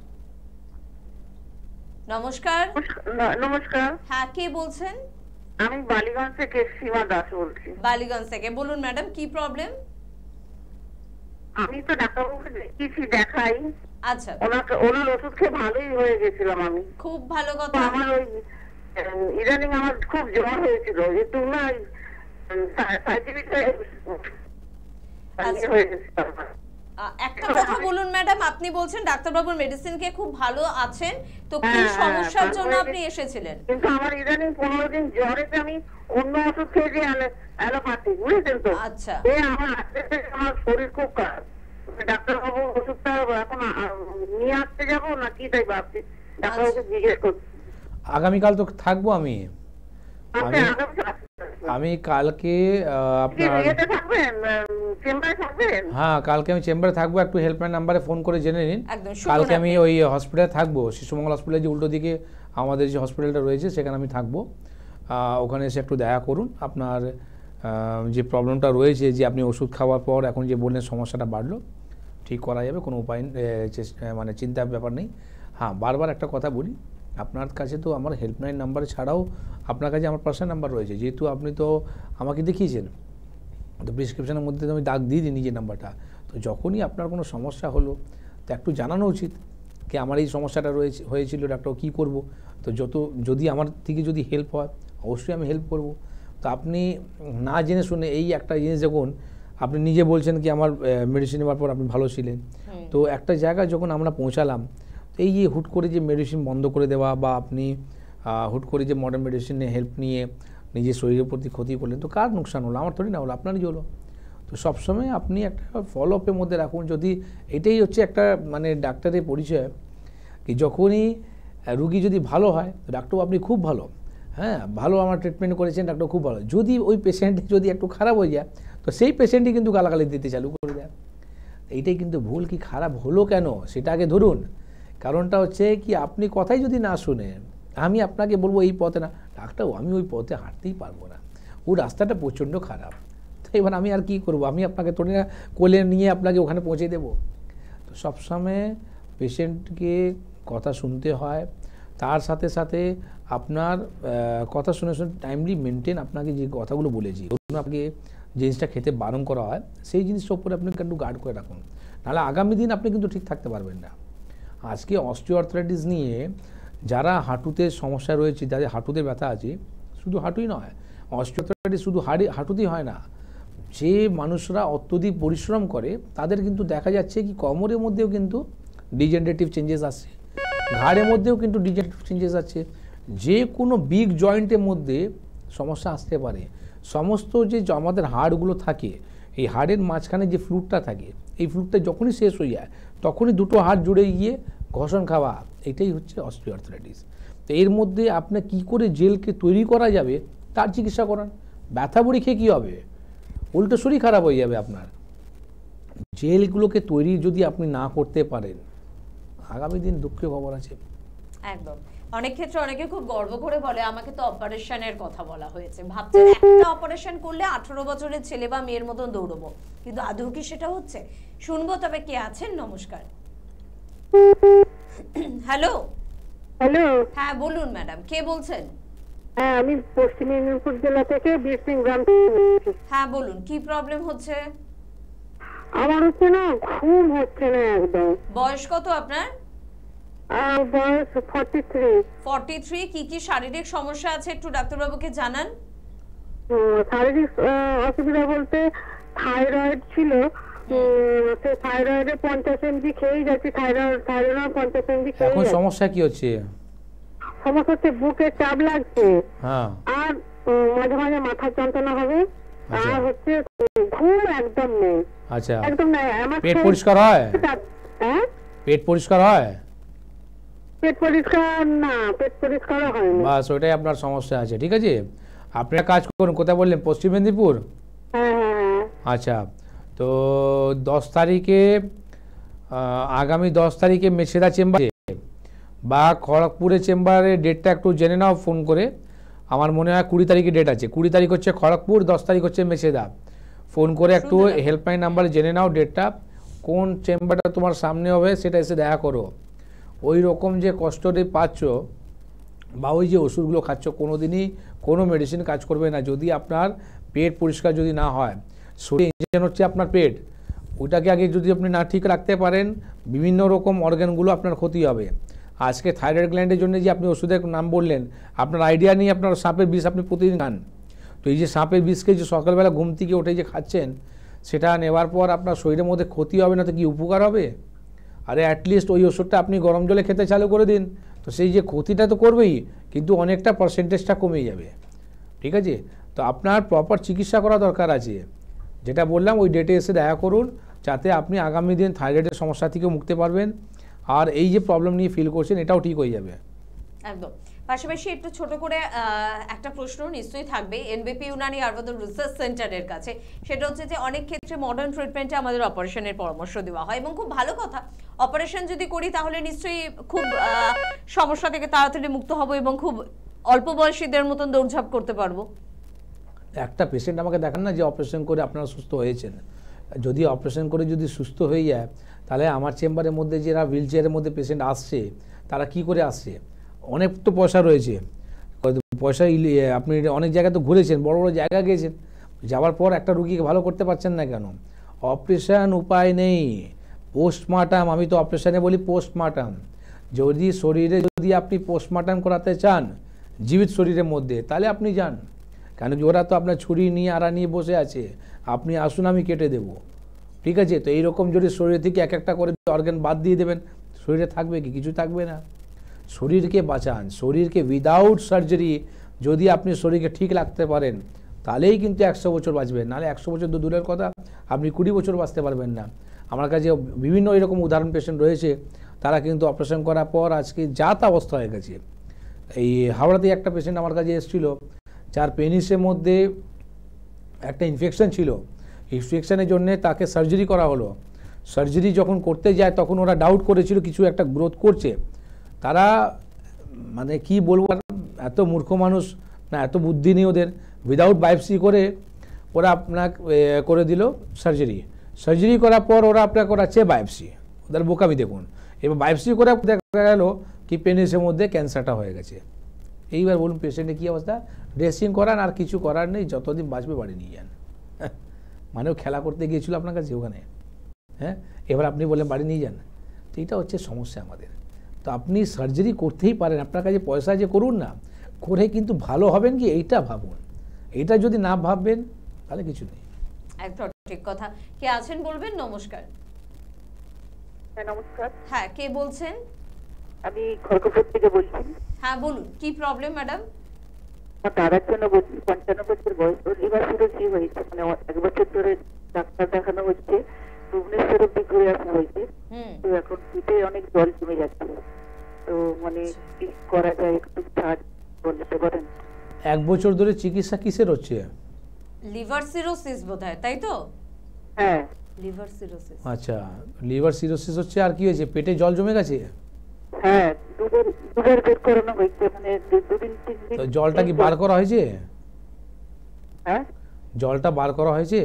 নমস্কার। নমস্কার, হ্যাঁ, কে বলছেন? আমি বালিগঞ্জ থেকে সীমা দাস বলছি। বালিগঞ্জ থেকে বলুন ম্যাডাম, কি প্রবলেম? আমি তো ডাক্তারবাবুকে দেখাই। আচ্ছা, ওনার ওষুধ খেয়ে ভালোই হয়ে গেছিলাম আমি। খুব ভালো কথা। আমার ওই ইদানিং আমার খুব জ্বর হয়েছিল, একটু না একটা কথা বলুন ম্যাডাম, আপনি বলছেন ডাক্তারবাবুর মেডিসিন খেয়ে খুব ভালো আছেন, তো কি সমস্যার জন্য আপনি এসেছিলেন? কিন্তু আমার ইদানিং 15 দিন জ্বরেতে আমি অন্য ওষুধ খেয়েছি, অ্যালোপ্যাথি, বুঝেছেন তো? আচ্ছা, আমার শরীর খুব খারাপ। ডাক্তারবাবু ওষুধটা এখন নিয়ে আসতে যাবো না কি তাই ভাবছি, ডাক্তারবাবুকে জিজ্ঞেস করছি। আগামীকাল তো থাকবো আমি কালকে আপনার, হ্যাঁ কালকে আমি চেম্বারে থাকবো। একটু হেল্পলাইন নাম্বারে ফোন করে জেনে নিন। কালকে আমি ওই হসপিটালে থাকবো, শিশুমঙ্গল হসপিটালে যে উল্টো দিকে আমাদের যে হসপিটালটা রয়েছে সেখানে আমি থাকবো। ওখানে এসে একটু দেখা করুন। আপনার যে প্রবলেমটা রয়েছে, যে আপনি ওষুধ খাওয়ার পর এখন যে বললেন সমস্যাটা বাড়লো, ঠিক করা যাবে, কোনো উপায় মানে চিন্তার ব্যাপার নেই। হ্যাঁ, বারবার একটা কথা বলি, আপনার কাছে তো আমার হেল্পলাইন নাম্বার ছাড়াও আপনার কাছে আমার পার্সোনাল নাম্বার রয়েছে, যেহেতু আপনি তো আমাকে দেখিয়েছেন, তো প্রেসক্রিপশনের মধ্যে তো আমি দাগ দিয়ে দিই নিজের নাম্বারটা। তো যখনই আপনার কোনো সমস্যা হলো তো একটু জানানো উচিত কি আমার এই সমস্যাটা হয়েছিল ডাক্তার, কী করব। তো যদি আমার থেকে যদি হেল্প হয় অবশ্যই আমি হেল্প করব। তো আপনি না জেনে শুনে এই একটা জিনিস, যখন আপনি নিজে বলছেন কি আমার মেডিসিন নেওয়ার পর আপনি ভালো ছিলেন, তো একটা জায়গায় যখন আমরা পৌঁছালাম, এই যে হুট করে যে মেডিসিন বন্ধ করে দেওয়া, বা আপনি হুট করে যে মডার্ন মেডিসিনে হেল্প নিয়ে নিজের শরীরের প্রতি ক্ষতি করলেন, তো কার নোকসান হলো? আমার থোড়ি না হলো, আপনারই হলো। তো সবসময় আপনি একটা ফলো আপের মধ্যে রাখুন। যদি এটাই হচ্ছে একটা মানে ডাক্তারের পরিচয়, কি যখনই রুগী যদি ভালো হয় ডাক্তার আপনি খুব ভালো, হ্যাঁ ভালো আমার ট্রিটমেন্ট করেছেন ডাক্তার খুব ভালো। যদি ওই পেশেন্ট যদি একটু খারাপ হয়ে যায় তো সেই পেশেন্টই কিন্তু গালাগালি দিতে চালু করে দেয়। এইটাই কিন্তু ভুল। কি খারাপ হলো কেন সেটা আগে ধরুন। কারণটা হচ্ছে কি আপনি কথাই যদি না শুনে আমি আপনাকে বলবো এই পথে না, ডাক্তার আমি ওই পথে হাঁটতেই পারবো না, ওই রাস্তাটা প্রচণ্ড খারাপ, তো এবার আমি আর কী করবো, আমি আপনাকে তোর না কোলে নিয়ে আপনাকে ওখানে পৌঁছে দেবো। তো সবসময় পেশেন্টকে কথা শুনতে হয়, তার সাথে সাথে আপনার কথা শুনে শুনে টাইমলি মেনটেন, আপনাকে যে কথাগুলো বলেছি ধরুন আপনাকে যে জিনিসটা খেতে বারণ করা হয় সেই জিনিসটার উপরে আপনি একটু গার্ড করে রাখুন, নাহলে আগামী দিন আপনি কিন্তু ঠিক থাকতে পারবেন না। আজকে অস্টিওআর্থ্রাইটিস নিয়ে যারা হাঁটুতে সমস্যা রয়েছে, যাদের হাঁটুতে ব্যথা আছে, শুধু হাঁটুই নয়, অস্টিওআর্থ্রাইটিস শুধু হাঁটুতেই হয় না, যে মানুষরা অত্যধিক পরিশ্রম করে তাদের কিন্তু দেখা যাচ্ছে কি কোমরের মধ্যেও কিন্তু ডিজেনারেটিভ চেঞ্জেস আসছে, ঘাড়ের মধ্যেও কিন্তু ডিজেনারেটিভ চেঞ্জেস আছে, যে কোনো বিগ জয়েন্টের মধ্যে সমস্যা আসতে পারে। সমস্ত যে আমাদের হাড়গুলো থাকে, এই হাড়ের মাঝখানে যে ফ্লুইডটা থাকে, এই ফ্লুইডটা যখনই শেষ হয়ে যায় তখনই দুটো হাড় জুড়ে গিয়ে ঘষণ খাওয়া, এটাই হচ্ছে অস্টিওআর্থ্রাইটিস। তো এর মধ্যে আপনি কি করে জেলকে তৈরি করা যাবে তার চিকিৎসা করান। ব্যথা বড়ি খেয়ে কী হবে, উল্টো শরীর খারাপ হয়ে যাবে আপনার। জেলগুলোকে তৈরি যদি আপনি না করতে পারেন, আগামী দিন দুঃখের খবর আছে। একদম। অনেক ক্ষেত্রে অনেকে খুব গর্ব করে বলে আমাকে তো অপারেশনের কথা বলা হয়েছে, ভাবছেন একটা অপারেশন করলে 18 বছরের ছেলে বা মেয়ের মতন দৌড়বো, কিন্তু আদৌ কি সেটা হচ্ছে? শুনবো তবে কে আছেন। নমস্কার। হ্যালো। হ্যালো, হ্যাঁ বলুন ম্যাডাম, কে বলছেন? হ্যাঁ আমি পশ্চিম মেদিনীপুর জেলা থেকে বীরসিং গ্রাম। হ্যাঁ বলুন, কি প্রবলেম হচ্ছে? আমার হচ্ছে না, ঘুম হচ্ছে না একদম। বয়স কত আপনার? বয়স 43। 43। কি কি শারীরিক সমস্যা আছে একটু ডাক্তারবাবুকে জানান। শারীরিক অসুবিধা বলতে থাইরয়েড ছিল, সেই থাইরয়েডে 50 mg খেয়েই যাচ্ছি, থাইরয়েড 50 mg খেয়ে। এখন সমস্যা কি হচ্ছে? সমস্যা হচ্ছে বুকে চাপ লাগছে, হ্যাঁ, আর মাঝে মাঝে মাথার যন্ত্রণা হবে, আচ্ছা। আর হচ্ছে ঘুম একদম নেই। আচ্ছা, একদম নাই। আমার পেট পরিষ্কার হয়? হ্যাঁ, পেট পরিষ্কার হয়? পেট পরিষ্কার না, পেট পরিষ্কার হয় না। বাস ওইটাই আপনার সমস্যা আছে। ঠিক আছে, আপনি একটা কাজ করুন। কোথায় বললেন? পশ্চিম মেদিনীপুর। হ্যাঁ হ্যাঁ। আচ্ছা, তো 10 তারিখে আগামী 10 তারিখে মেছেদা চেম্বারে বা খড়গপুরের চেম্বারে ডেটটা একটু জেনে নাও ফোন করে। আমার মনে হয় 20 তারিখে ডেট আছে। 20 তারিখ হচ্ছে খড়গপুর, 10 তারিখ হচ্ছে মেছেদা। ফোন করে একটু হেল্পলাইন নাম্বারে জেনে নাও ডেটটা, কোন চেম্বারটা তোমার সামনে হবে সেটা এসে দেখা করো। ওই রকম যে কষ্টটা পাচ্ছ বা ওই যে ওষুধগুলো খাচ্ছ, কোনো দিনই কোনো মেডিসিন কাজ করবে না যদি আপনার পেট পরিষ্কার যদি না হয়। শরীর ইঞ্জিন হচ্ছে আপনার পেট, ওইটাকে আগে যদি আপনি না ঠিক রাখতে পারেন, বিভিন্ন রকম অর্গানগুলো আপনার ক্ষতি হবে। আজকে থাইরয়েড গ্ল্যান্ডের জন্য যে আপনি ওষুধের নাম বললেন, আপনার আইডিয়া নেই, আপনার সাপের বিষ আপনি প্রতিদিন খান। তো এই যে সাপের বিষকে যে সকালবেলা ঘুম থেকে উঠে যে খাচ্ছেন, সেটা নেওয়ার পর আপনার শরীরের মধ্যে ক্ষতি হবে না তো কি উপকার হবে? আরে অ্যাটলিস্ট ওই ওষুধটা আপনি গরম জলে খেতে চালু করে দিন, তো সেই যে ক্ষতিটা তো করবেই, কিন্তু অনেকটা পার্সেন্টেজটা কমে যাবে। ঠিক আছে, তো আপনার প্রপার চিকিৎসা করা দরকার আছে। যেটা বললাম ওই ডেটে এসে দেখা করুন, যাতে আপনি আগামী দিন থাইরয়েডের সমস্যা থেকে মুক্তি পারবেন, আর এই যে প্রবলেম নিয়ে ফিল করছেন এটাও ঠিক হয়ে যাবে। একদম। পাশাপাশি একটু ছোট করে একটা প্রশ্ন নিশ্চয়ই থাকবে এনবিপি ইউনানি আয়ুর্বেদ রিসার্চ সেন্টারের কাছে, সেটা হচ্ছে যে অনেক ক্ষেত্রে মডার্ন ট্রিটমেন্টে আমাদের অপারেশনের পরামর্শ দেওয়া হয় এবং খুব ভালো কথা, অপারেশন যদি করি তাহলে নিশ্চয়ই খুব সমস্যা থেকে তাড়াতাড়ি মুক্ত হব এবং খুব অল্প বয়সীদের মতন দৌড়ঝাঁপ করতে পারবো। একটা পেশেন্ট আমাকে দেখান না যে অপারেশন করে আপনারা সুস্থ হয়েছেন। যদি অপারেশন করে যদি সুস্থ হয়ে যায়, তাহলে আমার চেম্বারের মধ্যে যারা হুইল চেয়ারের মধ্যে পেশেন্ট আসছে তারা কি করে আসছে? অনেক তো পয়সা রয়েছে, পয়সা আপনি অনেক জায়গায় তো ঘুরেছেন, বড় বড় জায়গা গিয়েছেন, যাওয়ার পর একটা রুগীকে ভালো করতে পারছেন না কেন? অপারেশন উপায় নেই, পোস্টমার্টাম। আমি তো অপারেশনে বলি পোস্টমার্টাম। যদি শরীরে যদি আপনি পোস্টমার্টাম করাতে চান জীবিত শরীরের মধ্যে, তাহলে আপনি যান, কেন কি ওরা তো আপনার ছুরি নিয়ে আড়া নিয়ে বসে আছে, আপনি আসুন আমি কেটে দেবো। ঠিক আছে, তো এইরকম যদি শরীর থেকে এক একটা করে অর্গান বাদ দিয়ে দেবেন, শরীরে থাকবে কি? কিছু থাকবে না। শরীরকে বাঁচান, শরীরকে উইদাউট সার্জারি যদি আপনি শরীরকে ঠিক রাখতে পারেন, তাহলেই কিন্তু 100 বছর বাঁচবেন, নাহলে 100 বছর তো দূরের কথা, আপনি 20 বছর বাঁচতে পারবেন না। আমার কাছে বিভিন্ন এরকম উদাহরণ পেশেন্ট রয়েছে, তারা কিন্তু অপারেশন করার পর আজকে যা তা অবস্থা হয়ে গেছে। এই হাওড়াতে একটা পেশেন্ট আমার কাছে এসেছিল, যার পেনিসের মধ্যে একটা ইনফেকশন ছিল, ইনফেকশনের জন্যে তাকে সার্জারি করা হলো। সার্জারি যখন করতে যায় তখন ওরা ডাউট করেছিল কিছু একটা গ্রোথ করছে, তারা মানে কি বলবো, এত মূর্খ মানুষ না, এত বুদ্ধি নেই ওদের। উইদাউট বায়োপসি করে ওরা আপনাকে করে দিল সার্জারি করার পর ওরা আপনাকে করাচ্ছে বায়োপসি। ওদের বোকামি দেখুন। এবার বায়োপসি করে দেখা গেল কি পেনিসের মধ্যে ক্যান্সারটা হয়ে গেছে। এইবার বলুন পেশেন্টের কী অবস্থা? ড্রেসিং করান, আর কিছু করার নেই, যতদিন বাঁচবে বাড়ি নিয়ে যান। মানেও খেলা করতে গিয়েছিল আপনার কাছে ওখানে, হ্যাঁ, এবার আপনি বললেন বাড়ি নিয়ে যান। তো এইটা হচ্ছে সমস্যা আমাদের। তো আপনি সার্জারি করতেই পারেন, আপনার কাছে পয়সা যে করুন না, করে কিন্তু ভালো হবেন কি এইটা ভাবুন। এইটা যদি না ভাববেন তাহলে কিছু নেই। একদম ঠিক কথা। কে আছেন বলবেন? নমস্কার। নমস্কার, হ্যাঁ, কে বলছেন? আমি খড়গপুর থেকে বলছি। হ্যাঁ বলুন, কি প্রবলেম ম্যাডাম? আমার দাদার জন্য বলছি, 55 বছর বয়স, ওর লিভার সিরোসিস হয়েছে, মানে 1 বছর ধরে ডাক্তার দেখানো হচ্ছে, ভুবনেশ্বর অব্দি ঘুরে আসা হয়েছে। তো এখন পিঠে অনেক জল জমে যাচ্ছে, তো মানে কি করা যায় একটু সাহায্য বলতে পারেন? 1 বছর ধরে চিকিৎসা কিসের হচ্ছে? লিভার সিরোসিস বোধহয়, তাই তো? হ্যাঁ, লিভার সিরোসিস। আচ্ছা, লিভার সিরোসিস হচ্ছে, আর কি হয়েছে? পেটে জল জমে গেছে? হ্যাঁ, দুবার বের করানো হয়েছে, মানে 2-3 দিন। তো জলটা কি বার করা হয়েছে? হ্যাঁ, জলটা বার করা হয়েছে?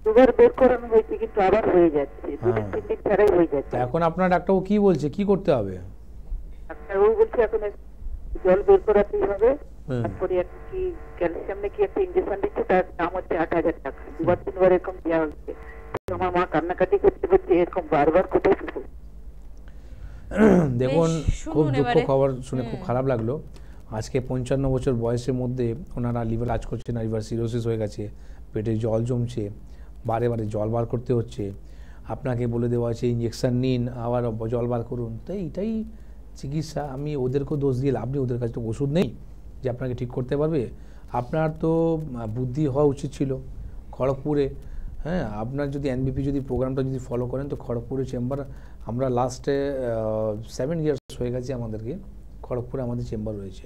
দুবার বের করানো হয়েছে, কিন্তু আবার হয়ে যাচ্ছে, 2-3 দিন ছাড়াই হয়ে যাচ্ছে। এখন আপনার ডাক্তারবাবু কি বলছে, কি করতে হবে? ডাক্তারবাবু বলছে এখন জল বের করাতেই হবে, তারপরে কি ক্যালসিয়াম নাকি একটা ইঞ্জেকশন দিচ্ছে, তার দাম হচ্ছে 8,000 টাকা। 2-3বার এরকম দেওয়া হচ্ছে। আমার মা কান্নাকাটি করতে করতে এরকম বারবার কোথায় শুধু। দেখুন, খুব দুঃখ খবর শুনে খুব খারাপ লাগলো। আজকে 55 বছর বয়সের মধ্যে ওনারা লিভার কাজ করছে না, লিভার সিরোসিস হয়ে গেছে, পেটে জল জমছে, বারে বারে জল বার করতে হচ্ছে, আপনাকে বলে দেওয়া আছে ইঞ্জেকশন নিন, আবার জল বার করুন। তো এইটাই চিকিৎসা। আমি ওদেরকেও দোষ দিয়ে লাভ নেই, ওদের কাছে তো ওষুধ নেই যে আপনাকে ঠিক করতে পারবে। আপনার তো বুদ্ধি হওয়া উচিত ছিল খড়গপুরে। হ্যাঁ, আপনার যদি এনবিপি যদি প্রোগ্রামটা যদি ফলো করেন, তো খড়গপুরে চেম্বার, আমরা লাস্টে 7 ইয়ার্স হয়ে গেছে আমাদেরকে, খড়গপুরে আমাদের চেম্বার রয়েছে।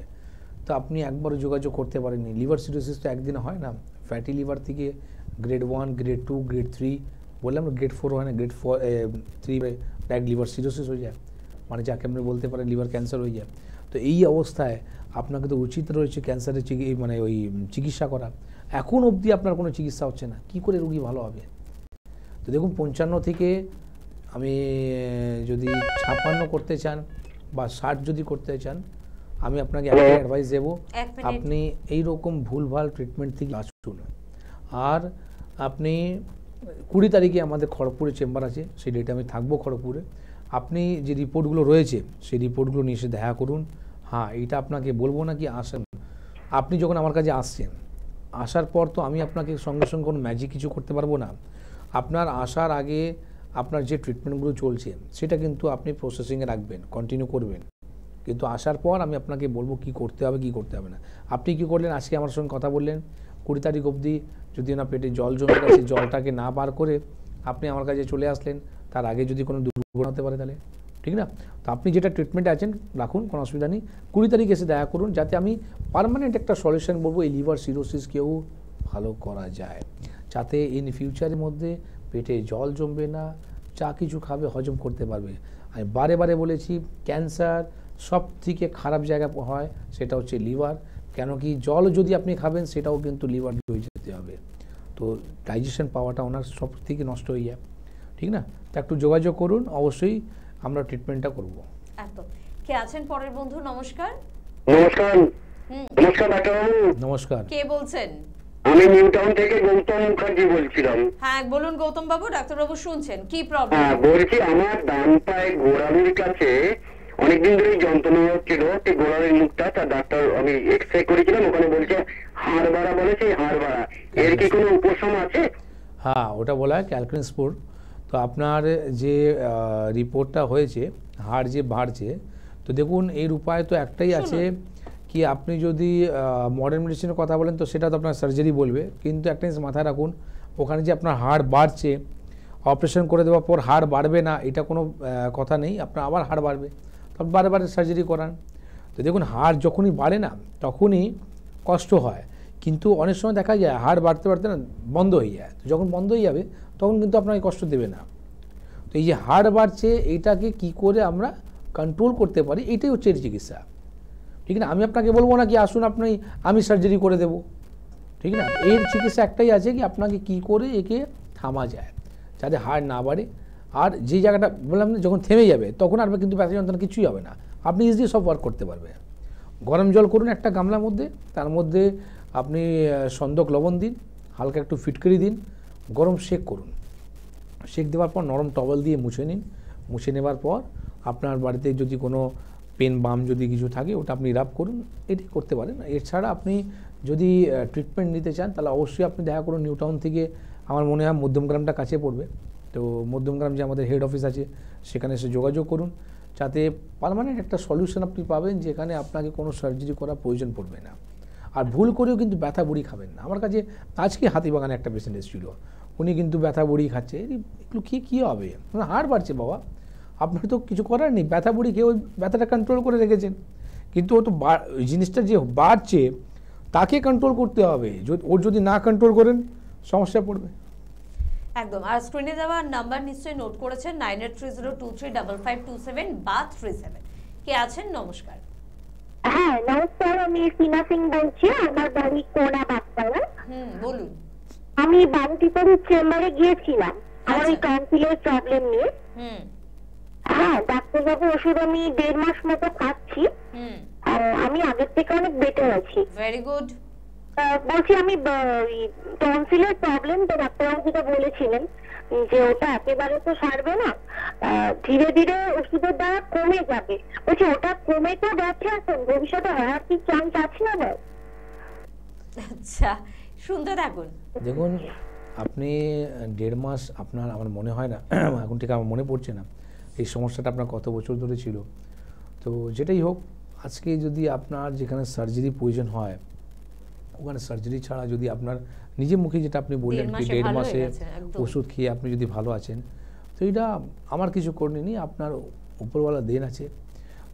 তো আপনি একবারও যোগাযোগ করতে পারেননি। লিভার সিরোসিস তো একদিনে হয় না। ফ্যাটি লিভার থেকে গ্রেড 1, গ্রেড 2, গ্রেড 3, বললাম গ্রেড 4 হয় না, গ্রেড 3 ব্যাক লিভার সিরোসিস হয়ে যায়, মানে যাকে আপনি বলতে পারেন লিভার ক্যান্সার হয়ে যায়। তো এই অবস্থায় আপনাকে তো উচিত রয়েছে ক্যান্সারের মানে ওই চিকিৎসা করা। এখন অবধি আপনার কোনো চিকিৎসা হচ্ছে না, কি করে রোগী ভালো হবে? তো দেখুন, 55 থেকে আমি যদি 56 করতে চান বা 60 যদি করতে চান, আমি আপনাকে একটা অ্যাডভাইস দেবো, আপনি এইরকম ভুলভাল ট্রিটমেন্ট থেকে বাঁচুন। আর আপনি 20 তারিখে আমাদের খড়গপুরে চেম্বার আছে, সেই ডেটে আমি থাকবো খড়গপুরে। আপনি যে রিপোর্টগুলো রয়েছে সেই রিপোর্টগুলো নিয়ে এসে দেখা করুন। হ্যাঁ, এইটা আপনাকে বলবো না কি আসেন, আপনি যখন আমার কাছে আসছেন, আসার পর তো আমি আপনাকে সঙ্গে সঙ্গে কোনো ম্যাজিক কিছু করতে পারবো না। আপনার আসার আগে আপনার যে ট্রিটমেন্টগুলো চলছে সেটা কিন্তু আপনি প্রসেসিংয়ে রাখবেন, কন্টিনিউ করবেন। কিন্তু আসার পর আমি আপনাকে বলবো কি করতে হবে কি করতে হবে না। আপনি কি করলেন, আজকে আমার সঙ্গে কথা বললেন, 20 তারিখ অবধি যদি না পেটে জল জমে গেছে, জলটাকে না বার করে আপনি আমার কাছে চলে আসলেন, তার আগে যদি কোনো দুর্ঘটনা হতে পারে তাহলে ঠিক না। তো আপনি যেটা ট্রিটমেন্টে আছেন রাখুন, কোনো অসুবিধা নেই। 20 তারিখ এসে দেখা করুন, যাতে আমি পার্মানেন্ট একটা সলিউশন বলবো এই লিভার সিরোসিসকেও ভালো করা যায়, যাতে ইন ফিউচারের মধ্যে পেটে জল জমবে না, যা কিছু খাবে হজম করতে পারবে। আমি বারে বারে বলেছি, ক্যান্সার সব থেকে খারাপ জায়গা হয় সেটা হচ্ছে লিভার। কেন কি, জল যদি আপনি খাবেন সেটাও কিন্তু লিভার হয়ে যেতে হবে, তো ডাইজেশন পাওয়াটা ওনার সব থেকে নষ্ট হয়ে যায়, ঠিক না। তো একটু যোগাযোগ করুন, অবশ্যই আমরা ট্রিটমেন্টটা করব। একদম। কে আছেন পরের বন্ধু? নমস্কার। নমস্কার। নমস্কার ডাক্তারবাবু। নমস্কার। কে বলছেন? আমি নিউ টাউন থেকে গৌতম মুখার্জি বলছিলাম। হ্যাঁ বলুন গৌতম বাবু, ডাক্তারবাবু শুনছেন, কি প্রবলেম? হ্যাঁ, বলছি আমার ডান পায়ে গোড়ালির কাছে অনেকদিন ধরে যন্ত্রণা হচ্ছিল, সেই গোড়ালির মুখটা, তার ডাক্তার আমি এক্স-রে করেছিলাম, ওখানে বলছে হাড় বাড়া, বলেছে হাড় বাড়া। এর কি কোনো উপশম আছে? হ্যাঁ, ওটা বলা হয় ক্যালকুলেন্স স্পোর। তো আপনার যে রিপোর্টটা হয়েছে হাড় যে বাড়ছে, তো দেখুন এর উপায় তো একটাই আছে কি, আপনি যদি মডার্ন মেডিসিনের কথা বলেন তো সেটা তো আপনার সার্জারি বলবে, কিন্তু একটা জিনিস মাথায় রাখুন, ওখানে যে আপনার হাড় বাড়ছে, অপারেশন করে দেওয়ার পর হাড় বাড়বে না এটা কোনো কথা নেই, আপনার আবার হাড় বাড়বে, তখন বারে বারে সার্জারি করান। তো দেখুন, হাড় যখনই বাড়ে না তখনই কষ্ট হয়, কিন্তু অনেক সময় দেখা যায় হাড় বাড়তে বাড়তে না বন্ধ হয়ে যায়। তো যখন বন্ধ হয়ে যাবে তখন কিন্তু আপনাকে কষ্ট দেবে না। তো এই যে হাড় বাড়ছে এইটাকে কি করে আমরা কন্ট্রোল করতে পারি, এটাই হচ্ছে এর চিকিৎসা। ঠিক না? আমি আপনাকে বলবো না কি আসুন আপনি আমি সার্জারি করে দেবো, ঠিক না? এর চিকিৎসা একটাই আছে কি আপনাকে কি করে একে থামা যায় যাতে হাড় না বাড়ে, আর যে জায়গাটা বললাম না যখন থেমে যাবে তখন আর কিন্তু ব্যথা যন্ত্রণা কিছুই হবে না, আপনি ইজিলি সব ওয়ার্ক করতে পারবে। গরম জল করুন একটা গামলার মধ্যে, তার মধ্যে আপনি সন্দক লবণ দিন, হালকা একটু ফিটকিরি দিন, গরম সেক করুন, সেক দেওয়ার পর নরম টওয়েল দিয়ে মুছে নিন, মুছে নেবার পর আপনার বাড়িতে যদি কোনো পেন বাম যদি কিছু থাকে ওটা আপনি রাব করুন, এটি করতে পারেন। এছাড়া আপনি যদি ট্রিটমেন্ট নিতে চান তাহলে অবশ্যই আপনি দেখা করুন নিউ টাউন থেকে, আমার মনে হয় মধ্যমগ্রামটা কাছে পড়বে, তো মধ্যমগ্রাম যে আমাদের হেড অফিস আছে সেখানে এসে যোগাযোগ করুন, যাতে পার্মানেন্ট একটা সলিউশন আপনি পাবেন যেখানে আপনাকে কোনো সার্জারি করার প্রয়োজন পড়বে না। আর ভুল করেও কিন্তু ব্যথা বড়ি খাবেন না। আমার কাছে আজকে হাতিবাগানে একটা পেশেন্ট এসেছিল, উনি কিন্তু ব্যথা বড়ি খাচ্ছে, এগুলো কী হবে, হাড় বাড়ছে বাবা, আপনার তো কিছু করার নেই, ব্যথা বড়ি খেয়ে ওই ব্যথাটা কন্ট্রোল করে রেখেছেন, কিন্তু ও তো ওই জিনিসটা যে বাড়ছে তাকে কন্ট্রোল করতে হবে, ওর যদি না কন্ট্রোল করেন সমস্যা পড়বে। একদম। আর স্ক্রিনে দেওয়া নাম্বার নিশ্চয়ই নোট করেছেন 9830235527 বা 37। কে আছেন? নমস্কার। হ্যাঁ নমস্কার, আমি সীমা সিং বলছি, আমার বাড়ি কোনা বাগতলা। বলুন। আমি বাবুটিপাড়ির চেম্বারে গিয়েছিলাম আমার এই টনসিলের প্রবলেম নিয়ে। হ্যাঁ ডাক্তারবাবু ওষুধ আমি 1.5 মাস মতো খাচ্ছি, আমি আগের থেকে অনেক বেটার আছি। Very good. বলছি আমি টনসিলের প্রবলেম, তো ডাক্তারবাবু যেটা বলেছিলেন যে ওটা একেবারে তো সারবে না, ধীরে ধীরে ওষুধের দ্বারা কমে যাবে, বলছি ওটা কমে তো যাচ্ছে, এখন ভবিষ্যতে হওয়ার কি চান্স আছে না? আচ্ছা শুনতে থাকুন। দেখুন আপনি 1.5 মাস আপনার, আমার মনে হয় না এখন ঠিক আমার মনে পড়ছে না এই সমস্যাটা আপনার কত বছর ধরে ছিল, তো যেটাই হোক আজকে যদি আপনার যেখানে সার্জারি প্রয়োজন হয় ওখানে সার্জারি ছাড়া যদি আপনার নিজে মুখে যেটা আপনি বললেন কি 1.5 মাসে ওষুধ খেয়ে আপনি যদি ভালো আছেন, তো এটা আমার কিছু করণীয় নেই, আপনার উপরওয়ালা দেন আছে,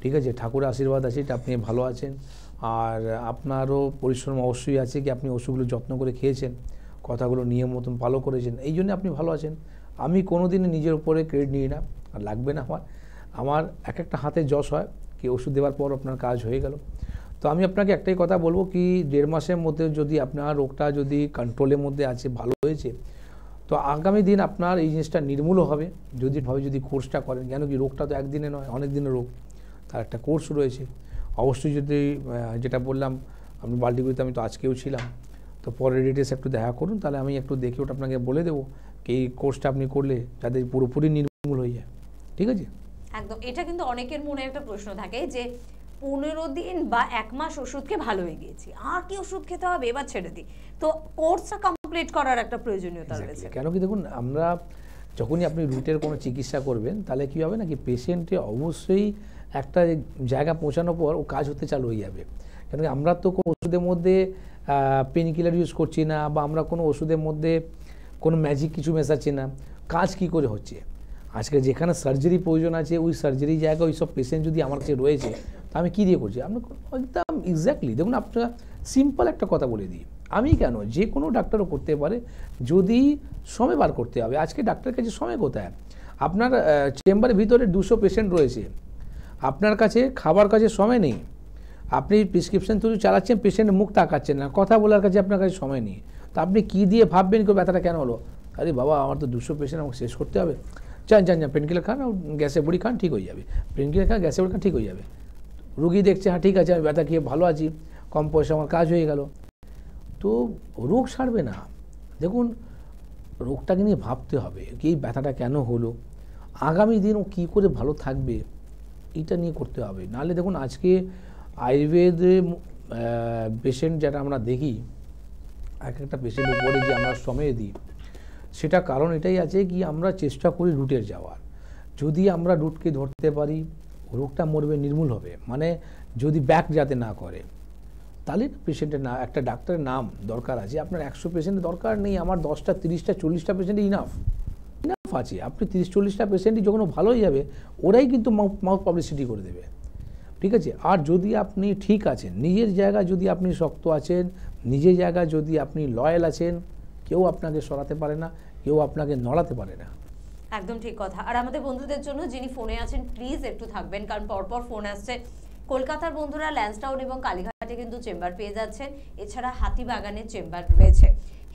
ঠিক আছে, ঠাকুরের আশীর্বাদ আছে, এটা আপনি ভালো আছেন, আর আপনারও পরিশ্রম অবশ্যই আছে কি আপনি ওষুধগুলো যত্ন করে খেয়েছেন, কথাগুলো নিয়ম মতন ফলো করেছেন, এই জন্য আপনি ভালো আছেন। আমি কোনো দিনই নিজের উপরে ক্রেডিট নিই না, আর লাগবে না আমার একটা হাতে যশ হয় কি ওষুধ দেওয়ার পর আপনার কাজ হয়ে গেল। তো আমি আপনাকে একটাই কথা বলবো কি 1.5 মাসের মধ্যে যদি আপনার রোগটা যদি কন্ট্রোলের মধ্যে আছে, ভালো হয়েছে, তো আগামী দিন আপনার এই জিনিসটা নির্মূল হবে যদি কোর্সটা করেন, কেন কি রোগটা তো একদিনে নয়, অনেক দিনের রোগ, তার একটা কোর্স রয়েছে। অবশ্যই যদি যেটা বললাম আপনি বাল্টিগুড়িতে, আমি তো আজকেও ছিলাম, তো পরের ডিটেলস একটু দেখা করুন, তাহলে আমি একটু দেখে ওটা আপনাকে বলে দেবো কি এই কোর্সটা আপনি করলে যাতে পুরোপুরি নির্মূল হয়ে যায়, ঠিক আছে? একদম। এটা কিন্তু অনেকের মনে একটা প্রশ্ন থাকে যে 15 দিন বা 1 মাস ওষুধকে ভালো হয়ে গিয়েছি, আর কি ওষুধ খেতে হবে, এবার ছেড়ে দিই, তো কোর্সটা কমপ্লিট করার একটা প্রয়োজনীয়তা রয়েছে। কেন কি দেখুন আমরা যখনই আপনি রুটের কোনো চিকিৎসা করবেন তাহলে কী হবে না কি পেশেন্টে অবশ্যই একটা জায়গা পৌঁছানোর পর ও কাজ হতে চালু হয়ে যাবে, কেন কি আমরা তো কোনো ওষুধের মধ্যে পেন কিলার ইউজ করছি না, বা আমরা কোনো ওষুধের মধ্যে কোনো ম্যাজিক কিছু মেশাচ্ছি না, কাজ কি করে হচ্ছে। আজকে যেখানে সার্জারি প্রয়োজন আছে ওই সার্জারি জায়গা ওই সব পেশেন্ট যদি আমার কাছে রয়েছে তো আমি কী দিয়ে করছি, আমরা একদম এক্স্যাক্টলি দেখুন আপনারা সিম্পল একটা কথা বলে দিই, আমি কেন যে কোনো ডাক্তারও করতে পারে যদি সময় বার করতে হবে। আজকে ডাক্তারের কাছে সময় কোথায়, আপনার চেম্বারের ভিতরে 200 পেশেন্ট রয়েছে, আপনার কাছে খাবার কাছে সময় নেই, আপনি প্রেসক্রিপশন শুধু চালাচ্ছেন, পেশেন্টের মুখ তাকাচ্ছেন না, কথা বলার কাছে আপনার কাছে সময় নেই, তো আপনি কী দিয়ে ভাববেন কেউ ব্যথাটা কেন হলো, আরে বাবা আমার তো 200 পেশেন্ট আমাকে শেষ করতে হবে, যান পেন কিলার খান, গ্যাসে বড়ি খান, ঠিক হয়ে যাবে, পেন কিলার খান, গ্যাসে বড়ি খান, ঠিক হয়ে যাবে, রুগী দেখছে হ্যাঁ ঠিক আছে আমি ব্যথা খেয়ে ভালো আছি, কম পয়সা আমার কাজ হয়ে গেল, তো রোগ সারবে না। দেখুন রোগটাকে নিয়ে ভাবতে হবে কি এই ব্যথাটা কেন হলো, আগামী দিন ও কী করে ভালো থাকবে, এটা নিয়ে করতে হবে। নাহলে দেখুন আজকে আয়ুর্বেদে পেশেন্ট যেটা আমরা দেখি একটা পেশেন্ট উপরে যে আমরা সময় দিই, সেটা কারণ এটাই আছে কি আমরা চেষ্টা করি রুটের যাওয়ার, যদি আমরা রুটকে ধরতে পারি রোগটা মরবে, নির্মূল হবে, মানে যদি ব্যাক যাতে না করে, তাহলে পেশেন্টের না একটা ডাক্তারের নাম দরকার আছে, আপনার 100 পেশেন্টের দরকার নেই, আমার 10টা 30টা 40টা পেশেন্ট ইনাফ আছে, আপনি 30-40টা পেশেন্টই যখন ভালো হয়ে যাবে ওরাই কিন্তু মাউথ পাবলিসিটি করে দেবে, ঠিক আছে। আর যদি আপনি ঠিক আছেন, নিজের জায়গায় যদি আপনি শক্ত আছেন, নিজের জায়গায় যদি আপনি লয়াল আছেন, কেউ আপনাকে সরাতে পারে না, কেউ আপনাকে নড়াতে পারে না। একদম ঠিক কথা। আর আমাদের বন্ধুদের জন্য যিনি ফোনে আছেন প্লিজ একটু থাকবেন, কারণ পরপর ফোন আসছে, কলকাতার বন্ধুরা ল্যান্সডাউন এবং কালীঘাটে কিন্তু চেম্বার পেয়ে যাচ্ছেন। এছাড়া হাতিবাগানের চেম্বার রয়েছে।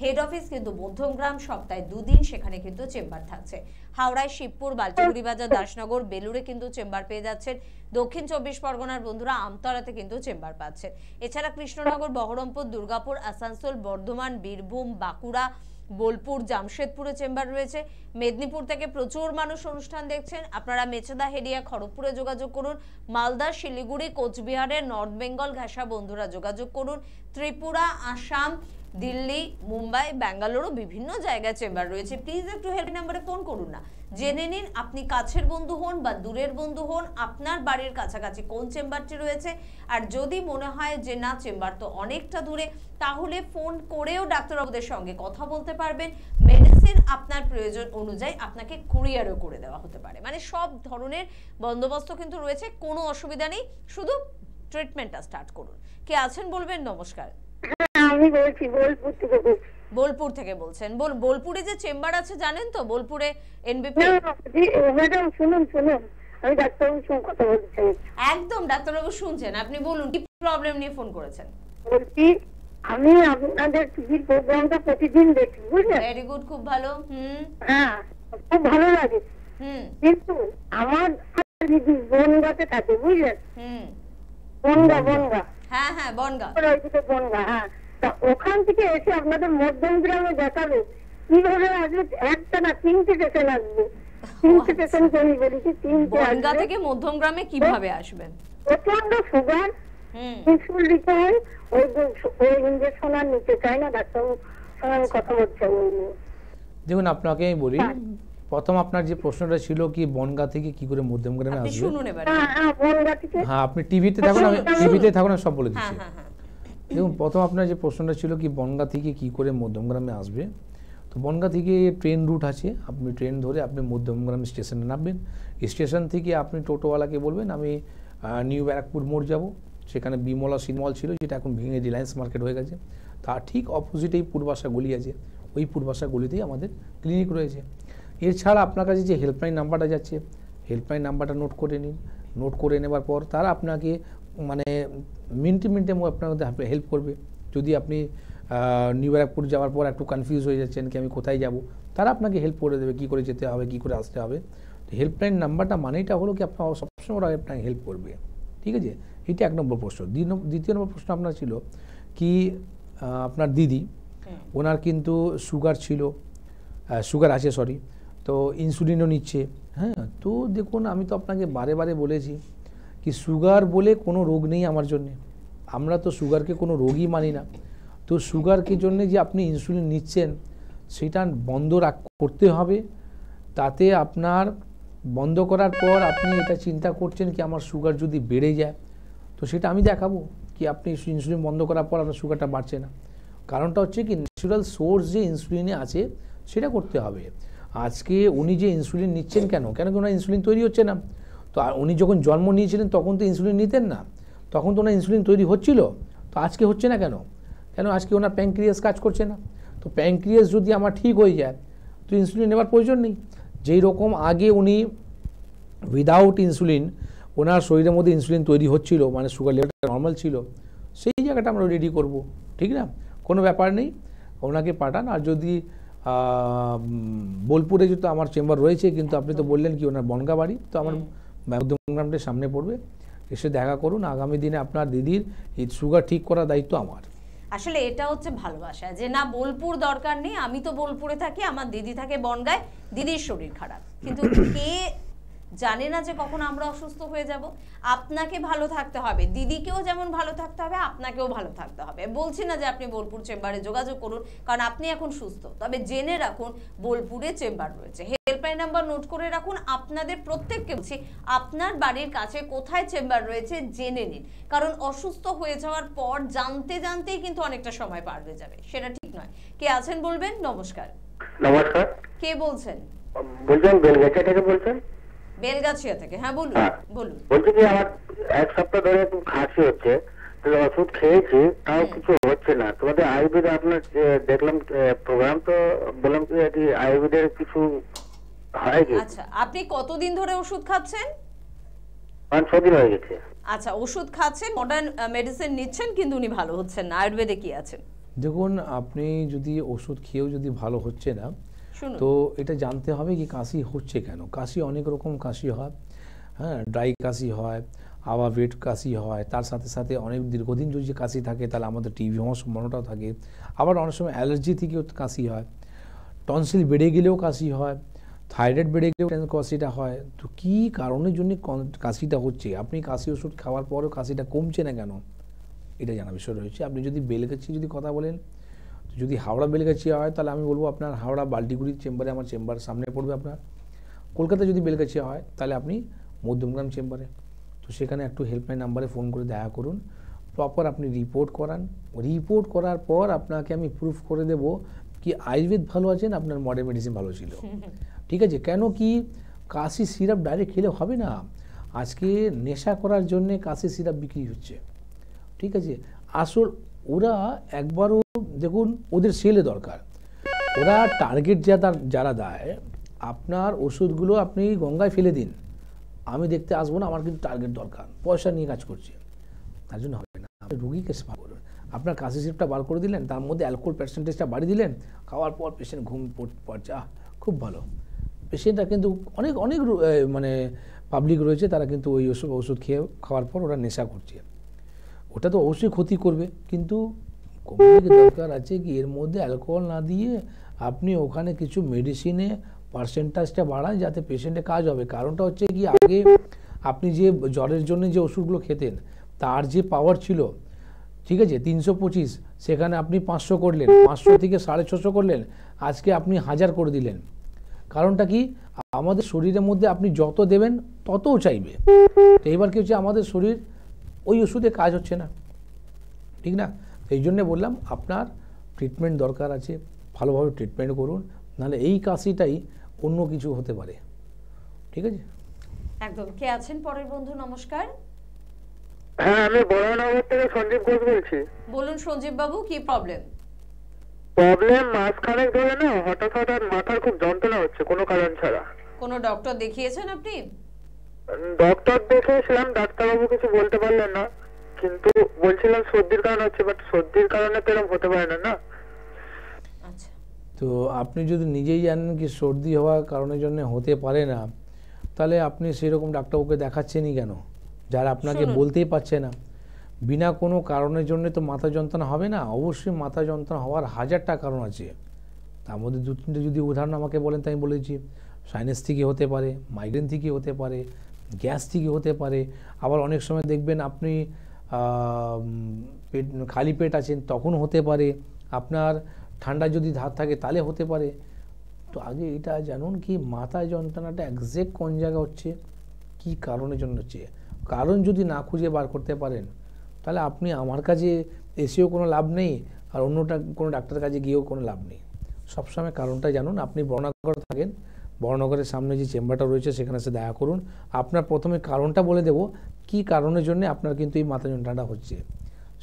হেড অফিস কিন্তু মধ্যমগ্রাম, সপ্তাহে 2 দিন সেখানে কিন্তু চেম্বার থাকছে। হাওড়ায় শিবপুর, বালচিগুড়ি বাজার, দাসনগর, বেলুড়ে কিন্তু চেম্বার পেয়ে যাচ্ছেন। দক্ষিণ 24 পরগনার বন্ধুরা আমতলাতে কিন্তু চেম্বার পাচ্ছেন। এছাড়া কৃষ্ণনগর, বহরমপুর, দুর্গাপুর, আসানসোল, বর্ধমান, বীরভূম, বাঁকুড়া, বোলপুর, জামশেদপুরে চেম্বার রয়েছে। মেদিনীপুর থেকে প্রচুর মানুষ অনুষ্ঠান দেখছেন। আপনারা মেচেদা, হেডিয়া, খড়গপুরে যোগাযোগ করুন। মালদা, শিলিগুড়ি, কোচবিহারের, নর্থ বেঙ্গল ঘাসা বন্ধুরা যোগাযোগ করুন। ত্রিপুরা, আসাম, দিল্লি, মুম্বাই, ব্যাঙ্গালুরু বিভিন্ন জায়গায় চেম্বার রয়েছে। প্লিজ একটু হেল্প নাম্বারে ফোন করুন না, জেনে নিন আপনি কাছের বন্ধু হন বা দূরের বন্ধু হন, আপনার বাড়ির কাছাকাছি কোন চেম্বারটি রয়েছে। আর যদি মনে হয় যে না চেম্বার তো অনেকটা দূরে, তাহলে ফোন করেও ডাক্তারবাবুদের সঙ্গে কথা বলতে পারবেন। মেডিসিন আপনার প্রয়োজন অনুযায়ী আপনাকে কুরিয়ারও করে দেওয়া হতে পারে। মানে সব ধরনের বন্দোবস্ত কিন্তু রয়েছে, কোনো অসুবিধা নেই, শুধু ট্রিটমেন্টটা স্টার্ট করুন। কে আছেন বলবেন? নমস্কার। আমি বলছি বোলপুর থেকে বলছি। বোলপুর থেকে বলছেন? বোলপুরে যে চেম্বার আছে জানেন তো, বোলপুরে এনবিপি। ম্যাডাম শুনুন, আমি ডাক্তারবাবুর সঙ্গে কথা বলতে চাই। একদম ডাক্তারবাবু শুনছেন, আপনি বলুন কি প্রবলেম নিয়ে ফোন করেছেন। বলছি আমি আপনাদের টিভির প্রোগ্রামটা প্রতিদিন দেখি, বুঝলেন? ভেরি গুড, খুব ভালো। হ্যাঁ, খুব ভালো লাগে। কিন্তু আমার দিদি বনগাঁতে থাকে, বুঝলেন? বনগা। হ্যাঁ হ্যাঁ, বনগা। বনগা, হ্যাঁ। তা ওখান থেকে এসে আপনাদের মধ্যমগ্রামে দেখাবে কিভাবে আসবে? একটা না, 3টে পেশেন্ট আসবে। 3টে পেশেন্ট আমি বলেছি, 3টে। বনগা থেকে মধ্যমগ্রামে কিভাবে আসবেন? প্রচন্ড সুগার, ইনসুলিন দিতে হয়। ওই ইঞ্জেকশন আর নিতে চাই না। ডাক্তারবাবু সঙ্গে কথা বলতে ওই নিয়ে। দেখুন, আপনাকে আমি বলি, প্রথম আপনার যে প্রশ্নটা ছিল কি বনগা থেকে কি করে মধ্যমগ্রামে আসবে, শুনুন এবারে। হ্যাঁ, আপনি টিভিতে থাকুন, আমি টিভিতে থাকুন, সব বলে দিচ্ছি। দেখুন, প্রথম আপনার যে প্রশ্নটা ছিল কি বনগা থেকে কি করে মধ্যমগ্রামে আসবে, তো বনগা থেকে ট্রেন রুট আছে। আপনি ট্রেন ধরে আপনি মধ্যমগ্রাম স্টেশনে নামবেন। স্টেশন থেকে আপনি টোটোওয়ালাকে বলবেন আমি নিউ ব্যারাকপুর মোড় যাব। সেখানে বিমলা সিনেমল ছিল, যেটা এখন ভেঙে রিলায়েন্স মার্কেট হয়ে গেছে। তার ঠিক অপোজিটেই পূর্বাশা গলি আছে। ওই পূর্বাশা গলিতেই আমাদের ক্লিনিক রয়েছে। এছাড়া আপনার কাছে যে হেল্পলাইন নাম্বারটা যাচ্ছে, হেল্পলাইন নাম্বারটা নোট করে নিন। নোট করে নেবার পর তারা আপনাকে মানে মিনিটে আপনার হেল্প করবে। যদি আপনি নিউ ব্যারাকপুর যাওয়ার পর একটু কনফিউজ হয়ে যাচ্ছেন কি আমি কোথায় যাব, তারা আপনাকে হেল্প করে দেবে কী করে যেতে হবে, কী করে আসতে হবে। তো হেল্পলাইন নাম্বারটা মানেটা হলো কি আপনার সবসময় ওরা আপনাকে হেল্প করবে, ঠিক আছে? এটা 1 নম্বর প্রশ্ন। দ্বিতীয় নম্বর প্রশ্ন আপনার ছিল কি আপনার দিদি, ওনার কিন্তু সুগার আছে, তো ইনসুলিনও নিচ্ছে। হ্যাঁ, তো দেখুন আমি তো আপনাকে বারে বলেছি কি সুগার বলে কোনো রোগ নেই আমার জন্যে। আমরা তো সুগারকে কোনো রোগই মানি না। তো সুগারকে জন্য যে আপনি ইনসুলিন নিচ্ছেন সেটা বন্ধ করতে হবে। তাতে আপনার বন্ধ করার পর আপনি এটা চিন্তা করছেন কি আমার সুগার যদি বেড়ে যায়, তো সেটা আমি দেখাবো কি আপনি ইনসুলিন বন্ধ করার পর আপনার সুগারটা বাড়ছে না। কারণটা হচ্ছে কি ন্যাচারাল সোর্স যে ইনসুলিনে আছে সেটা করতে হবে। আজকে উনি যে ইনসুলিন নিচ্ছেন কেন কি ওনার ইনসুলিন তৈরি হচ্ছে না। তো উনি যখন জন্ম নিয়েছিলেন তখন তো ইনসুলিন নিতেন না, তখন তো ওনার ইনসুলিন তৈরি হচ্ছিল। তো আজকে হচ্ছে না কেন আজকে ওনার প্যানক্রিয়াস কাজ করছে না। তো প্যানক্রিয়াস যদি আমার ঠিক হয়ে যায় তো ইনসুলিন নেওয়ার প্রয়োজন নেই। যেই রকম আগে উনি উইদাউট ইনসুলিন ওনার শরীরের মধ্যে ইনসুলিন তৈরি হচ্ছিল, মানে সুগার লেভেলটা নর্মাল ছিল, সেই জায়গাটা আমরা রেডি করব, ঠিক না? কোনো ব্যাপার নেই, ওনাকে পাঠান। আর যদি বোলপুরে যেহেতু আমার চেম্বার রয়েছে, কিন্তু আপনি তো বললেন কি ওনার বনগা বাড়ি, তো আমার মধ্যমগ্রামটার সামনে পড়বে, এসে দেখা করুন। আগামী দিনে আপনার দিদির এই সুগার ঠিক করার দায়িত্ব আমার। আসলে এটা হচ্ছে ভালোবাসা, যে না বোলপুর দরকার নেই, আমি তো বোলপুরে থাকি, আমার দিদি থাকে বনগায়, দিদির শরীর খারাপ, কিন্তু কে জানে না যে কখন আমরা অসুস্থ হয়ে যাব। আপনাকে ভালো থাকতে হবে, দিদিকেও যেমন ভালো থাকতে হবে, আপনাকেও ভালো থাকতে হবে। বলছি না যে আপনি বোলপুর চেম্বারে যোগাযোগ করুন, কারণ আপনি এখন সুস্থ, তবে জেনে রাখুন বোলপুরে চেম্বার রয়েছে। হেল্পলাইন নাম্বার নোট করে রাখুন। আপনাদের প্রত্যেককে বলছি আপনার বাড়ির কাছে কোথায় চেম্বার রয়েছে জেনে নিন, কারণ অসুস্থ হয়ে যাওয়ার পর জানতেই কিন্তু অনেকটা সময় পার হয়ে যাবে, সেটা ঠিক নয়। কে আছেন বলবেন? নমস্কার। নমস্কার, কে বলছেন? বলছেন বেলগাছিয়া থেকে বলছেন? বেলগাছিয়া থেকে, হ্যাঁ বলুন। বলছি যে আমার 1 সপ্তাহ ধরে খুব খাসি হচ্ছে, তো ওষুধ খেয়েছি তাও কিছু হচ্ছে না। তোমাদের আয়ুর্বেদে আপনার দেখলাম প্রোগ্রাম, তো বললাম কি আয়ুর্বেদের কিছু হয় কি? আচ্ছা, আপনি কতদিন ধরে ওষুধ খাচ্ছেন? 5-6 দিন হয়ে গেছে। আচ্ছা, ওষুধ খাচ্ছেন, মডার্ন মেডিসিন নিচ্ছেন, কিন্তু উনি ভালো হচ্ছেন না, আয়ুর্বেদে কি আছেন? দেখুন, আপনি যদি ওষুধ খেয়েও যদি ভালো হচ্ছে না, শুনুন। তো এটা জানতে হবে কি কাশি হচ্ছে কেন। কাশি অনেক রকম কাশি হয়, হ্যাঁ, ড্রাই কাশি হয়, আবার ওয়েট কাশি হয়, তার সাথে সাথে অনেক দীর্ঘদিন যদি কাশি থাকে তাহলে আমাদের টিবি হওয়ার সম্ভাবনাটাও থাকে। আবার অনেক সময় অ্যালার্জি থেকেও কাশি হয়, টনসিল বেড়ে গেলেও কাশি হয়, থাইরয়েড বেড়ে গেলেও কাশিটা হয়। তো কী কারণের জন্য কাশিটা হচ্ছে, আপনি কাশি ওষুধ খাওয়ার পরেও কাশিটা কমছে না কেন, এটা জানা বিষয় রয়েছে। আপনি যদি বেলগাছি যদি কথা বলেন, যদি হাওড়া বেলগাছি হয় তাহলে আমি বলবো আপনার হাওড়া বাল্টিগুড়ির চেম্বারে, আমার চেম্বার সামনে পড়বে আপনার। কলকাতা যদি বেলগাছি হয় তাহলে আপনি মধ্যমগ্রাম চেম্বারে, তো সেখানে একটু হেল্পলাইন নাম্বারে ফোন করে দেখা করুন, প্রপার আপনি রিপোর্ট করান। রিপোর্ট করার পর আপনাকে আমি প্রুফ করে দেব কি আয়ুর্বেদ ভালো আছেন, আপনার মডার্ন মেডিসিন ভালো ছিল। ঠিক আছে, কেন কি কাশি সিরাপ ডাইরেক্ট খেলে হবে না। আজকে নেশা করার জন্যে কাশি সিরাপ বিক্রি হচ্ছে, ঠিক আছে। আসল ওরা একবারও দেখুন, ওদের সেলে দরকার, ওরা টার্গেট যারা দেয়, আপনার ওষুধগুলো আপনি গঙ্গায় ফেলে দিন, আমি দেখতে আসবো না, আমার কিন্তু টার্গেট দরকার, পয়সা নিয়ে কাজ করছে, তার জন্য হবে না। আপনি রুগীকে সেবা করুন, আপনার কাশি সিরাপটা বার করে দিলেন, তার মধ্যে অ্যালকোহল পার্সেন্টেজটা বাড়িয়ে দিলেন, খাওয়ার পর পেশেন্ট ঘুম পড়ছে, খুব ভালো। পেশেন্টরা কিন্তু অনেক অনেক মানে পাবলিক রয়েছে, তারা কিন্তু ওই ওষুধ খাওয়ার পর ওরা নেশা করছে। ওটা তো অবশ্যই ক্ষতি করবে, কিন্তু কমিউনিটি দরকার আছে কি এর মধ্যে অ্যালকোহল না দিয়ে আপনি ওখানে কিছু মেডিসিনে পার্সেন্টেজটা বাড়ান, যাতে পেশেন্টে কাজ হবে। কারণটা হচ্ছে কি, আগে আপনি যে জ্বরের জন্য যে ওষুধগুলো খেতেন তার যে পাওয়ার ছিল, ঠিক আছে, 325, সেখানে আপনি 500 করলেন, 500 থেকে 650 করলেন, আজকে আপনি 1000 করে দিলেন। কারণটা কি, আমাদের শরীরের মধ্যে আপনি যত দেবেন ততও চাইবে। তো এবার কি হচ্ছে, আমাদের শরীর ওই ওষুধে কাজ হচ্ছে না, ঠিক না। এই জন্যে বললাম আপনার ট্রিটমেন্ট দরকার আছে, ভালোভাবে ট্রিটমেন্ট করুন, নাহলে এই কাশিটাই অন্য কিছু হতে পারে, ঠিক আছে। একদম। কে আছেন পরের বন্ধু? নমস্কার। হ্যাঁ, আমি বড়নগর থেকে সঞ্জীব ঘোষ বলছি। বলুন সঞ্জীব বাবু, কি প্রবলেম? প্রবলেম মাসখানেক ধরে না হঠাৎ হঠাৎ মাথার খুব যন্ত্রণা হচ্ছে কোনো কারণ ছাড়া। কোনো ডক্টর দেখিয়েছেন আপনি? ডক্টর দেখিয়েছিলাম, ডাক্তারবাবু কিছু বলতে পারলেন না, কিন্তু বলছিলাম সর্দির কারণে হচ্ছে, বাট সর্দির কারণে তো এরকম হতে পারে না, না। আচ্ছা, তো আপনি যদি নিজেই জানেন কি সর্দি হওয়ার কারণের জন্য হতে পারে না, তাহলে আপনি সেরকম ডাক্তারবাবুকে দেখাচ্ছেনই কেন, যারা আপনাকে বলতেই পারছে না। বিনা কোনো কারণের জন্য তো মাথা যন্ত্রণা হবে না। অবশ্যই মাথা যন্ত্রণা হওয়ার 1000টা কারণ আছে, তার মধ্যে 2-3টে যদি উদাহরণ আমাকে বলেন তো আমি বলেছি, সাইনাস থেকে হতে পারে, মাইগ্রেন থেকে হতে পারে, গ্যাস থেকে হতে পারে। আবার অনেক সময় দেখবেন আপনি পেট খালি পেট আছেন তখন হতে পারে, আপনার ঠান্ডা যদি ধার থাকে তাহলে হতে পারে। তো আগে এটা জানুন কি মাথা যন্ত্রণাটা একজ্যাক্ট কোন জায়গা হচ্ছে, কি কারণের জন্য হচ্ছে। কারণ যদি না খুঁজে বার করতে পারেন তাহলে আপনি আমার কাছে এসেও কোনো লাভ নেই, আর অন্যটা কোনো ডাক্তারের কাছে গিয়েও কোনো লাভ নেই। সবসময় কারণটা জানুন। আপনি বড়নগর থাকেন, বড়নগরের সামনে যে চেম্বারটা রয়েছে সেখানে এসে দেখা করুন। আপনার প্রথমে কারণটা বলে দেব কি কারণের জন্য আপনার কিন্তু এই মাথা যন্ত্রণাটা হচ্ছে,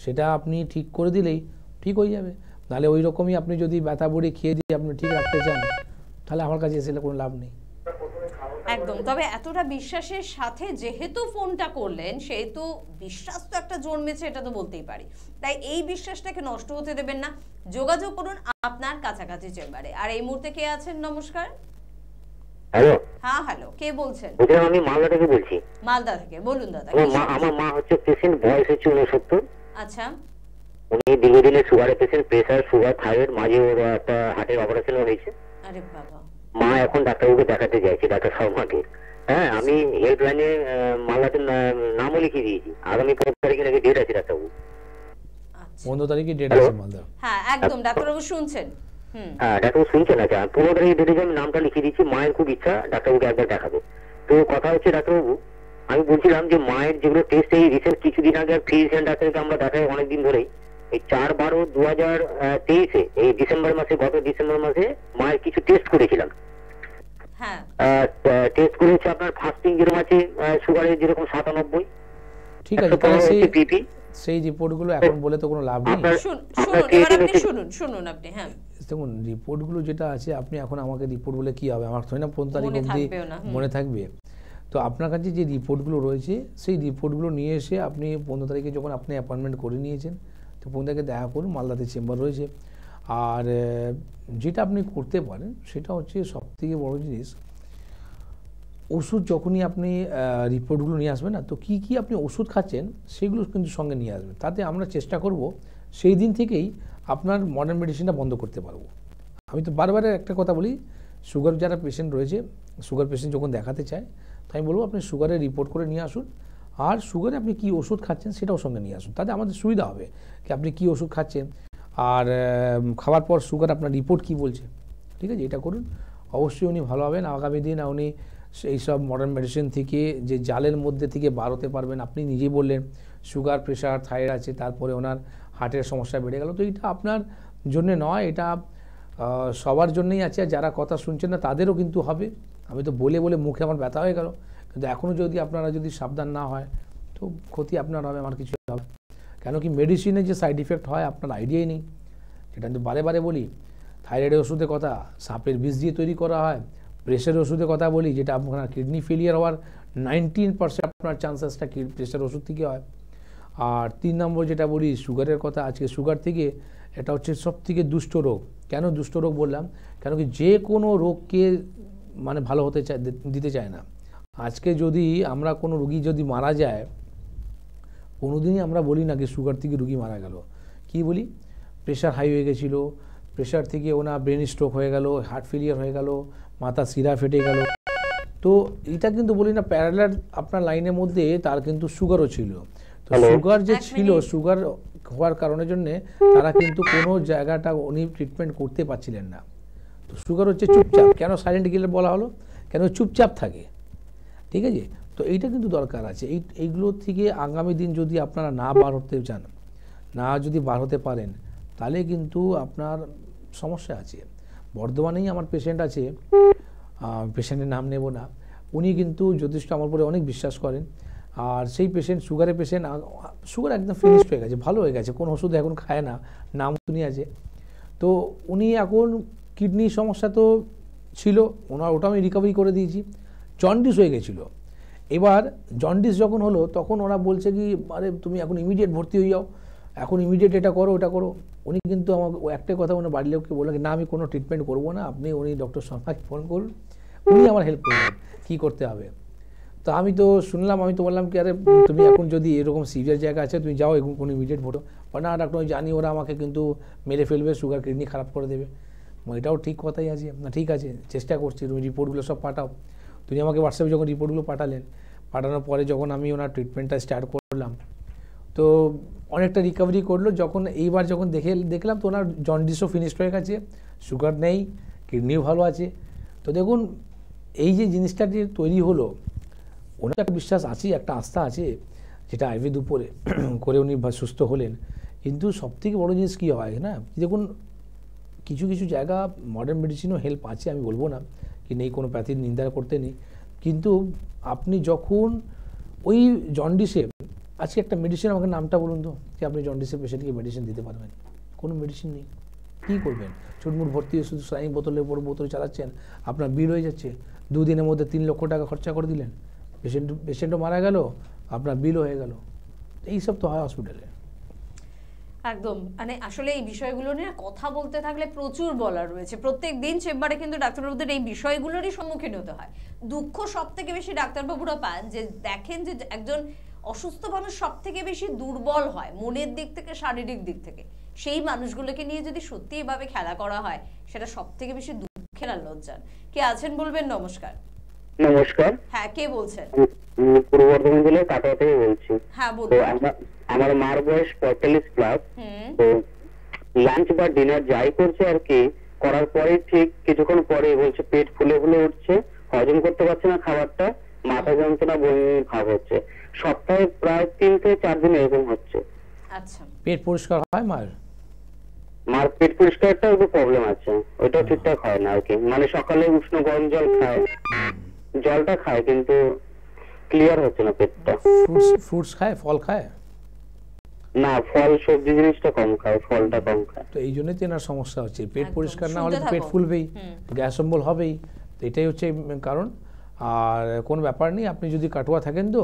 সেটা আপনি ঠিক করে দিলেই ঠিক হয়ে যাবে। নাহলে ওই রকমই আপনি যদি ব্যথা বড়ি খেয়ে দিয়ে আপনি ঠিক রাখতে চান তাহলে আমার কাছে এসে কোনো লাভ নেই। একদম। তবে এতটা বিশ্বাসের সাথে যেহেতু ফোনটা করলেন, সেহেতু বিশ্বাস তো একটা জন্মেছে, এটা তো বলতেই পারি। তাই এই বিশ্বাসটাকে নষ্ট হতে দেবেন না, যোগাযোগ করুন আপনার কাছাকাছি চেম্বারে। আর এই মুহূর্তে কে আছেন? নমস্কার। হ্যালো। হ্যাঁ, হ্যালো, কে বলছেন? আমি মালদা থেকে বলছি। মালদা থেকে, বলুন দাদা। আমার মা হচ্ছে পেশেন্ট, বয়স হচ্ছে 69। আচ্ছা। উনি দীর্ঘদিনের সুগারের পেশেন্ট, প্রেসার, সুগার, থাইরয়েড, মাঝে ওর একটা হার্টের অপারেশন হয়েছে। আরে বাবা। মা এখন ডাক্তারবাবুকে দেখাতে যাইছে, ডাক্তার শর্মাকে। হ্যাঁ, আমি হেল্পলাইনে মালদাতে নামও লিখিয়ে দিয়েছি। আগামী 15 তারিখে নাকি ডেট আছে ডাক্তারবাবু। 15 তারিখে ডেট আছে মালদা। হ্যাঁ, একদম। ডাক্তারবাবু শুনছেন? হ্যাঁ, ডাক্তারবাবু শুনছেন। আচ্ছা, 15 তারিখে ডেটে আমি নামটা লিখিয়ে দিচ্ছি। মায়ের খুব ইচ্ছা ডাক্তারবাবুকে একবার দেখাবে। তো কথা হচ্ছে ডাক্তারবাবু, আমি বলছিলাম যে মায়ের যেগুলো টেস্ট এই রিসেন্ট কিছুদিন আগে ফিজিশিয়ান ডাক্তারকে আমরা দেখাই অনেকদিন ধরেই, এই 4/12/2023 এই ডিসেম্বর মাসে, গত ডিসেম্বর মাসে মায়ের কিছু টেস্ট করেছিলাম। হ্যাঁ, টেস্ট করেছে আপনার ফাস্টিং যেরকম আছে, সুগারের যেরকম 97। ঠিক আছে, তাহলে সেই রিপোর্টগুলো এখন বলে তো কোনো লাভ নেই। শুনুন আপনি। হ্যাঁ, দেখুন রিপোর্টগুলো যেটা আছে, আপনি এখন আমাকে রিপোর্ট বলে কি হবে, আমার তো না 15 তারিখ অবধি মনে থাকবে। তো আপনার কাছে যে রিপোর্টগুলো রয়েছে সেই রিপোর্টগুলো নিয়ে এসে আপনি 15 তারিখে যখন আপনি অ্যাপয়েন্টমেন্ট করে নিয়েছেন তো 15 তারিখে দেখা করুন, মালদাতে চেম্বার রয়েছে। আর যেটা আপনি করতে পারেন সেটা হচ্ছে সবথেকে বড় জিনিস, ওষুধ যখনই আপনি রিপোর্টগুলো নিয়ে আসবেন না, তো কী কী আপনি ওষুধ খাচ্ছেন সেগুলো কিন্তু সঙ্গে নিয়ে আসবেন। তাতে আমরা চেষ্টা করব সেই দিন থেকেই আপনার মডার্ন মেডিসিনটা বন্ধ করতে পারবো। আমি তো বারবার একটা কথা বলি, সুগার যারা পেশেন্ট রয়েছে, সুগার পেশেন্ট যখন দেখাতে চায় তো আমি বলবো আপনি সুগারের রিপোর্ট করে নিয়ে আসুন, আর সুগারে আপনি কী ওষুধ খাচ্ছেন সেটাও সঙ্গে নিয়ে আসুন। তাতে আমাদের সুবিধা হবে কি আপনি কী ওষুধ খাচ্ছেন আর খাওয়ার পর সুগার আপনার রিপোর্ট কী বলছে। ঠিক আছে, এটা করুন, অবশ্যই উনি ভালো হবেন। আগামী দিন উনি এই সব মডার্ন মেডিসিন থেকে যে জালের মধ্যে থেকে বার হতে পারবেন। আপনি নিজেই বললেন সুগার, প্রেশার, থাইরয়েড আছে, তারপরে ওনার হার্টের সমস্যা বেড়ে গেল, তো এটা আপনার জন্যে নয়, এটা সবার জন্যই আছে। আর যারা কথা শুনছেন না তাদেরও কিন্তু হবে। আমি তো বলে বলে মুখে আমার ব্যথা হয়ে গেল, কিন্তু এখনও যদি আপনারা যদি সাবধান না হয় তো ক্ষতি আপনার হবে, আমার কিছু হবে। কেন কি মেডিসিনের যে সাইড ইফেক্ট হয় আপনার আইডিয়াই নেই। যেটা আমি বারে বারে বলি, থাইরয়েডের ওষুধের কথা সাপের বিষ দিয়ে তৈরি করা হয়, প্রেশারের ওষুধের কথা বলি যেটা আপনার কিডনি ফেলিয়ার হওয়ার 19% আপনার চান্সেসটা প্রেশার ওষুধ থেকে হয়। আর 3 নম্বর যেটা বলি সুগারের কথা, আজকে সুগার থেকে এটা হচ্ছে সবথেকে দুষ্ট রোগ। কেন দুষ্ট রোগ বললাম, কেন কি যে কোনো রোগকে মানে ভালো হতে দিতে চায় না। আজকে যদি আমরা কোনো রুগী যদি মারা যায়, কোনোদিনই আমরা বলি না কি সুগার থেকে রুগী মারা গেল, কি বলি প্রেশার হাই হয়ে গেছিলো, প্রেশার থেকে ওনার ব্রেন স্ট্রোক হয়ে গেল, হার্ট ফেলিয়ার হয়ে গেল, মাথা শিরা ফেটে গেল। তো এটা কিন্তু বলি না প্যারালাল আপনার লাইনের মধ্যে তার কিন্তু সুগারও ছিল। তো সুগার যে ছিল, সুগার হওয়ার কারণের জন্যে তারা কিন্তু কোনো জায়গাটা উনি ট্রিটমেন্ট করতে পারছিলেন না। তো সুগার হচ্ছে চুপচাপ, কেন সাইলেন্ট কিলার বলা হলো, কেন চুপচাপ থাকে। ঠিক আছে, তো এইটা কিন্তু দরকার আছে। এইগুলো থেকে আগামী দিন যদি আপনারা না বার হতে চান, না যদি বার হতে পারেন, তাহলে কিন্তু আপনার সমস্যা আছে। বর্ধমানেই আমার পেশেন্ট আছে, পেশেন্টের নাম নেব না, উনি কিন্তু যথেষ্ট আমার উপরে অনেক বিশ্বাস করেন। আর সেই পেশেন্ট সুগারের পেশেন্ট, সুগার একদম ফিনিশড হয়ে গেছে, ভালো হয়ে গেছে, কোনো ওষুধ এখন খায় না, নাম শুনি আছে। তো উনি এখন কিডনির সমস্যা তো ছিল ওনার, ওটা আমি রিকভারি করে দিয়েছি। জন্ডিস হয়ে গেছিলো, এবার জন্ডিস যখন হলো তখন ওরা বলছে কি আরে তুমি এখন ইমিডিয়েট ভর্তি হয়ে যাও, এখন ইমিডিয়েট এটা করো ওটা করো। উনি কিন্তু আমাকে একটা কথা ওনার বাড়ির লোককে বললেন না আমি কোনো ট্রিটমেন্ট করবো না, আপনি উনি ডক্টর শর্মাকে ফোন করুন, উনি আমার হেল্প করবেন কী করতে হবে। তো আমি তো শুনলাম, আমি তো বললাম কি আরে তুমি এখন যদি এরকম সিভিয়ার জায়গা আছে তুমি যাও এখন কোনো ইমিডিয়েট ভোটো, না ডাক্তার আমি জানি ওরা আমাকে কিন্তু মেরে ফেলবে, সুগার কিডনি খারাপ করে দেবে। এটাও ঠিক কথাই আছে, না ঠিক আছে চেষ্টা করছি, তুমি রিপোর্টগুলো সব পাঠাও। তুমি আমাকে হোয়াটসঅ্যাপে যখন রিপোর্টগুলো পাঠালেন, পাঠানোর পরে যখন আমি ওনার ট্রিটমেন্টটা স্টার্ট করলাম তো অনেকটা রিকভারি করলো। যখন এইবার যখন দেখলাম তো ওনার জন্ডিসও ফিনিশড হয়ে গেছে, সুগার নেই, কিডনিও ভালো আছে। তো দেখুন এই যে জিনিসটা যে তৈরি হলো, ওনার একটা বিশ্বাস আছে, একটা আস্থা আছে, যেটা আয়ুর্বেদ উপরে করে উনি সুস্থ হলেন। কিন্তু সবথেকে বড়ো জিনিস কী হয় না, দেখুন কিছু কিছু জায়গা মডার্ন মেডিসিনও হেল্প আছে, আমি বলবো না কি নেই, কোনো প্যাথির নিন্দা করতে নেই, কিন্তু আপনি যখন ওই জন্ডিসে, আজকে একটা মেডিসিন আমাকে নামটা বলুন তো যে আপনি জন্ডিসের পেশেন্টকে মেডিসিন দিতে পারবেন, কোনো মেডিসিন নেই, কী করবেন? চুটমুট ভর্তি হয়ে শুধু স্লাইন বোতলের উপর বোতল চালাচ্ছেন, আপনার বিল হয়ে যাচ্ছে, 2 দিনের মধ্যে 3 লক্ষ টাকা খরচা করে দিলেন, পেশেন্টও মারা গেল, আপনার বিলও হয়ে গেল। এইসব তো হয় হসপিটালে। একদম, মানে আসলে এই বিষয়গুলো নিয়ে কথা বলতে থাকলে প্রচুর বলার রয়েছে। প্রত্যেক দিন চেম্বারে কিন্তু ডাক্তারবাবুদের এই বিষয়গুলোরই সম্মুখীন হতে হয়। দুঃখ সব থেকে বেশি ডাক্তারবাবুরা পান যে দেখেন যে একজন অসুস্থ মানুষ সব থেকে বেশি দুর্বল হয় মনের দিক থেকে, শারীরিক দিক থেকে। সেই মানুষগুলোকে নিয়ে যদি সত্যি এভাবে খেলা করা হয়, সেটা সব থেকে বেশি দুঃখের আর লজ্জার। কে আছেন বলবেন? নমস্কার। নমস্কার। হ্যাঁ, কে বলছেন? পূর্ব বর্ধমান জেলার কাটোয়া থেকে বলছি। হ্যাঁ বলুন। আমার মার বয়স 45 প্লাস। তো লাঞ্চ বা ডিনার যাই করছে আর কি, করার পরে ঠিক কিছুক্ষণ পরে বলছে পেট ফুলে ফুলে উঠছে, হজম করতে পারছে না খাবারটা, মাথা যন্ত্রণা, বমি ভাব হচ্ছে, সপ্তাহে প্রায় 3 থেকে 4 দিন এরকম হচ্ছে। আচ্ছা, পেট পরিষ্কার হয় মার পেট পরিষ্কারটা একটু প্রবলেম আছে, ওইটা ঠিকঠাক হয় না আর কি। মানে সকালে উষ্ণ গরম জল খায়, জলটা খায় কিন্তু ক্লিয়ার হচ্ছে না পেটটা। ফ্রুটস খায়, ফল খায় না, ফল সবজি জিনিসটা কম খায়, ফলটা কম খায়। তো এই জন্যই তো এনার সমস্যা হচ্ছে, পেট পরিষ্কার না হলে পেট ফুলবেই, গ্যাস অম্বল হবেই। তো এটাই হচ্ছে কারণ। আর কোনো ব্যাপার নেই, আপনি যদি কাটোয়া থাকেন তো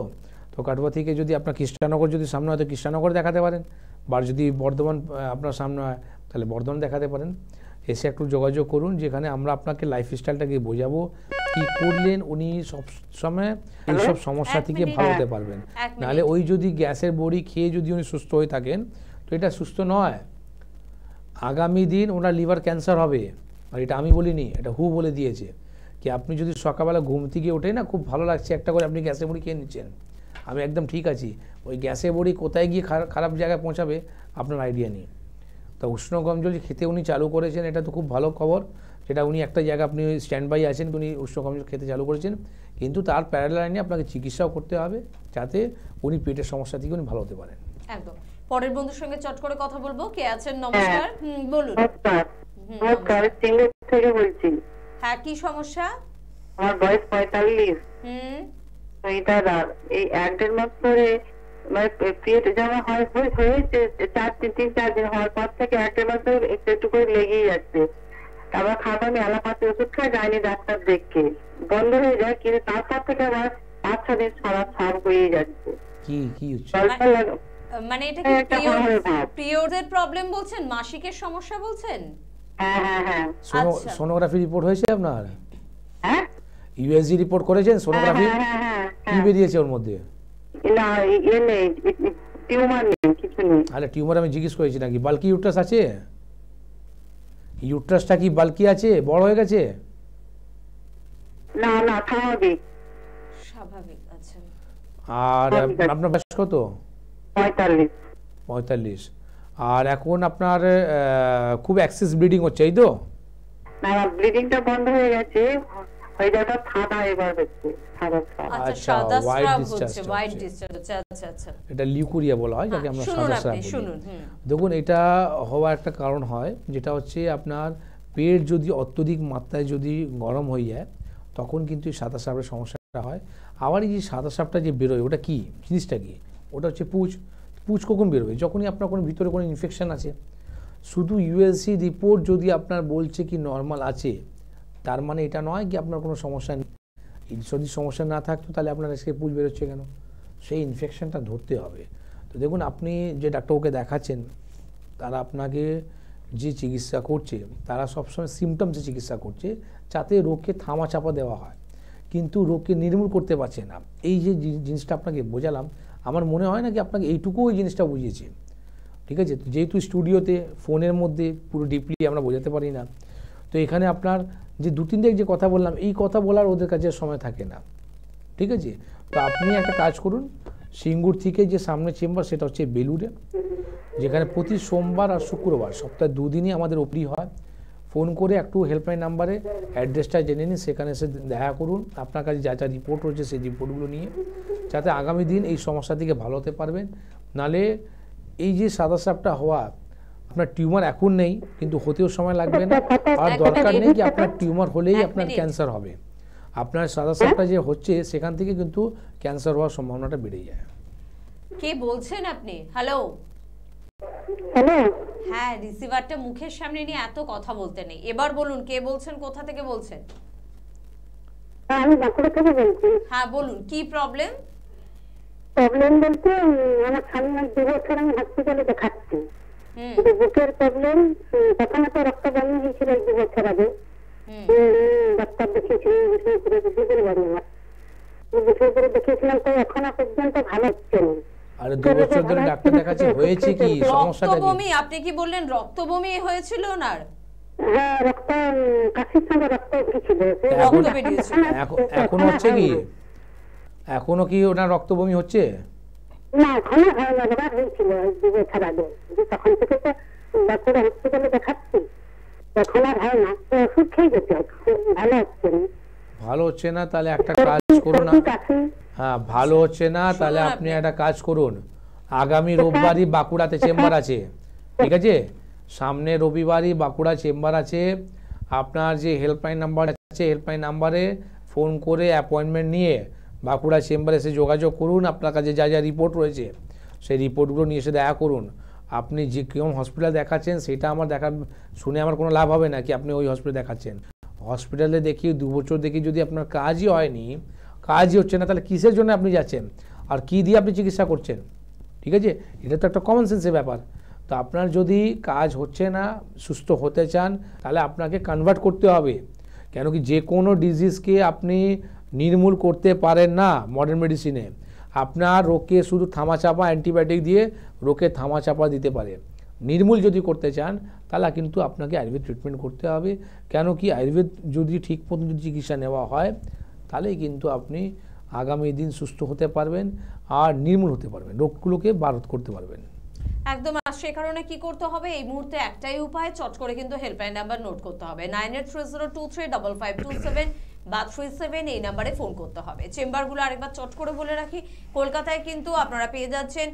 কাটোয়া থেকে যদি আপনার কৃষ্ণনগর যদি সামনে হয় তো কৃষ্ণনগর দেখাতে পারেন, বা যদি বর্ধমান আপনার সামনে হয় তাহলে বর্ধমান দেখাতে পারেন। এসে একটু যোগাযোগ করুন, যেখানে আমরা আপনাকে লাইফস্টাইলটাকে বোঝাবো কি করলেন উনি সব সময় এইসব সমস্যা থেকে ভালো হতে পারবেন। নাহলে ওই যদি গ্যাসের বড়ি খেয়ে যদি উনি সুস্থ হয়ে থাকেন তো এটা সুস্থ নয়, আগামী দিন ওনার লিভার ক্যান্সার হবে। আর এটা আমি বলিনি, এটা হু বলে দিয়েছে কি আপনি যদি সকালবেলা ঘুম থেকে ওঠে না খুব ভালো লাগছে একটা করে আপনি গ্যাসের বড়ি খেয়ে নিচ্ছেন, আমি একদম ঠিক আছি, ওই গ্যাসের বড়ি কোথায় গিয়ে খারাপ জায়গায় পৌঁছাবে আপনার আইডিয়া নেই। তা উষ্ণ গরম জল খেতে উনি চালু করেছেন, এটা তো খুব ভালো খবর, যেটা উনি একটা জায়গা আপনি স্ট্যান্ড বাই আছেন, উনি উষ্ণ গরম জল খেতে চালু করেছেন, কিন্তু তার প্যারালাল লাইনে আপনাকে চিকিৎসাও করতে হবে যাতে উনি পেটের সমস্যা থেকে উনি ভালো হতে পারেন। একদম। পরের বন্ধুর সঙ্গে চট করে কথা বলবো। কে আছেন? নমস্কার। বলুন। নমস্কার, সিঙ্গাপুর থেকে বলছি। হ্যাঁ, কি সমস্যা? আমার বয়স 45। এটা এই 1-1.5 মাস ধরে মানে পেট জামা হয়েছে 3-4 দিন হওয়ার পর থেকে 1-1.5 মাস ধরে একটু একটু করে লেগেই যাচ্ছে। আবার খাবার আমি অ্যালোপ্যাথি ওষুধ খাই, যাইনি ডাক্তার দেখে, বন্ধ হয়ে যায়, কিন্তু তারপর থেকে আবার 5-6 দিন সার হয়ে যাচ্ছে। কি হচ্ছে? মানে এটা কি পিরিয়ডের প্রবলেম বলছেন, মাসিকের সমস্যা বলছেন? হ্যাঁ। সোনোগ্রাফি রিপোর্ট হয়েছে আপনার? হ্যাঁ, ইউএসজি রিপোর্ট করেছেন? সোনোগ্রাফি কি বেরিয়েছে ওর মধ্যে? না, নেই, টিউমার নেই, কিছু নেই। আরে টিউমার আমি জিজ্ঞেস করেছি নাকি বাল্কি ইউট্রাস আছে? ইউট্রাসটা কি বাল্কি আছে, বড় হয়ে গেছে? না, স্বাভাবিক। আচ্ছা। আর আপনার বয়স কত? 45। আর এখন আপনার খুব এক্সেস ব্লিডিং হচ্ছে, এই তো? না, ব্লিডিংটা বন্ধ হয়ে গেছে, হয়ে যাওয়াটা সাদা এবার হচ্ছে, আচ্ছা, হোয়াইট ডিসচার্জ হচ্ছে। আচ্ছা। এটা লিউকোরিয়া বলা হয়, যাকে আমরা সাদা স্রাব বলি। দেখুন, এটা হওয়ার একটা কারণ হয়, যেটা হচ্ছে আপনার পেট যদি অত্যধিক মাত্রায় যদি গরম হয়ে যায় তখন কিন্তু এই সাদা স্রাবের সমস্যাটা হয়। আবার এই যে সাদা স্রাবটা যে বেরোয় ওটা কি জিনিসটা কি? ওটা হচ্ছে পুঁজ কখন বেরোবে? যখনই আপনার কোনো ভিতরে কোনো ইনফেকশন আছে। শুধু ইউএসজি রিপোর্ট যদি আপনার বলছে কি নর্মাল আছে, তার মানে এটা নয় কি আপনার কোনো সমস্যা নেই। যদি সমস্যা না থাকতো তাহলে আপনার আজকে পুঁজ বেরোচ্ছে কেন? সেই ইনফেকশনটা ধরতে হবে। তো দেখুন, আপনি যে ডাক্তারকে দেখাচ্ছেন তারা আপনাকে যে চিকিৎসা করছে তারা সবসময় সিমটমসে চিকিৎসা করছে, যাতে রোগকে থামা চাপা দেওয়া হয়, কিন্তু রোগকে নির্মূল করতে পারছে না। এই যে জিনিসটা আপনাকে বোঝালাম, আমার মনে হয় না কি আপনাকে এইটুকু ওই জিনিসটা বুঝিয়েছে, ঠিক আছে? যেহেতু স্টুডিওতে ফোনের মধ্যে পুরো ডিপলি আমরা বোঝাতে পারি না, তো এখানে আপনার যে 2-3 দিন যে কথা বললাম এই কথা বলার ওদের কাছে সময় থাকে না, ঠিক আছে? তো আপনি একটা কাজ করুন, সিঙ্গুর থেকে যে সামনে চেম্বার সেটা হচ্ছে বেলুড়ে, যেখানে প্রতি সোমবার আর শুক্রবার সপ্তাহে 2 দিনই আমাদের ওপি হয়। ফোন করে একটু হেল্পলাইন নাম্বারে অ্যাড্রেসটা জেনে নিন, সেখানে এসে দেখা করুন, আপনার কাছে যা যা রিপোর্ট রয়েছে সেই রিপোর্টগুলো নিয়ে, যাতে আগামী দিন এই সমস্যা থেকে ভালো হতে পারবেন। নালে এই যে সাদা স্রাবটা হওয়া, আপনার টিউমার এখন নেই কিন্তু হতেও সময় লাগবে না, আর দরকার নেই কি আপনার টিউমার হলেই আপনার ক্যান্সার হবে। আপনার সাদা স্রাবটা যে হচ্ছে সেখান থেকে কিন্তু ক্যান্সার হওয়ার সম্ভাবনাটা বেড়ে যায়। কে বলছেন আপনি? হ্যালো। হ্যাঁ, রিসিভারটা মুখের সামনে নিয়ে এত কথা বলতে নেই। এবার বলুন কে বলছেন, কোথা থেকে বলছেন? আমি বাঁকুড়া থেকে বলছি। হ্যাঁ বলুন, কি প্রবলেম? বলতে আমার স্বামী 2 বছর আমি হসপিটালে দেখাচ্ছি, বুকের প্রবলেম। তখন তো রক্ত বমি হয়েছিল 2 বছর আগে, ডাক্তার দেখিয়েছিলাম, তো এখনো পর্যন্ত ভালো হচ্ছে না। আরে 2 বছর ধরে ডাক্তার দেখাচ্ছে, হয়েছে কি? সমস্যাটা কি? রক্তবমি, আপনি কি বললেন রক্তবমি হয়েছিল ওনার? হ্যাঁ, রক্ত কাশির সঙ্গে রক্ত উঠেছিল। এখন হচ্ছে কি? এখনো কি ওনার রক্তবমি হচ্ছে? না, এখনো হয় না, একবার হয়েছিল 2 বছর আগে। তখন থেকে তো বাঁকুড়া হসপিটালে দেখাচ্ছি, এখন আর হয় না, ওষুধ খেয়ে যেতে ভালো হচ্ছে না। ভালো হচ্ছে না? তাহলে একটা কাজ করুন না। হ্যাঁ, ভালো হচ্ছে না, তাহলে আপনি একটা কাজ করুন, আগামী রবিবারই বাঁকুড়াতে চেম্বার আছে, ঠিক আছে? সামনে রবিবারই বাঁকুড়া চেম্বার আছে। আপনার যে হেল্পলাইন নাম্বার আছে, হেল্পলাইন নাম্বারে ফোন করে অ্যাপয়েন্টমেন্ট নিয়ে বাঁকুড়া চেম্বারে এসে যোগাযোগ করুন। আপনার কাছে যা যা রিপোর্ট রয়েছে সেই রিপোর্টগুলো নিয়ে এসে দেখা করুন। আপনি যে কেমন হসপিটাল দেখাচ্ছেন সেটা আমার শুনে আমার কোনো লাভ হবে না কি আপনি ওই হসপিটাল দেখাচ্ছেন। হসপিটালে দেখিয়ে 2 বছর দেখি যদি আপনার কাজই হয়নি, কাজই হচ্ছে না, তাহলে কিসের জন্য আপনি যাচ্ছেন আর কী দিয়ে আপনি চিকিৎসা করছেন? ঠিক আছে, এটা তো একটা কমন সেন্সের ব্যাপার। তো আপনার যদি কাজ হচ্ছে না, সুস্থ হতে চান, তাহলে আপনাকে কনভার্ট করতে হবে। কেন কি যে কোনো ডিজিজকে আপনি নির্মূল করতে পারেন না মডার্ন মেডিসিনে। আপনার রোগকে শুধু থামাচাপা অ্যান্টিবায়োটিক দিয়ে রোগকে থামাচাপা দিতে পারে। নির্মূল যদি করতে চান তাহলে কিন্তু আপনাকে আয়ুর্বেদ ট্রিটমেন্ট করতে হবে। কেন কি আয়ুর্বেদ যদি ঠিক মতো যদি চিকিৎসা নেওয়া হয় তাহলেই কিন্তু আপনি আগামী দিন সুস্থ হতে পারবেন আর নির্মূল হতে পারবেন, রোগগুলোকে বারোধ করতে পারবেন। একদম। আর সে কারণে কি করতে হবে এই মুহূর্তে একটাই উপায়, চট করে কিন্তু হেল্পলাইন নাম্বার নোট করতে হবে 9830235527 বা 37 এই নাম্বারে ফোন করতে হবে। চেম্বারগুলো আরেকবার চট করে বলে রাখি, কলকাতায় কিন্তু আপনারা পেয়ে যাচ্ছেন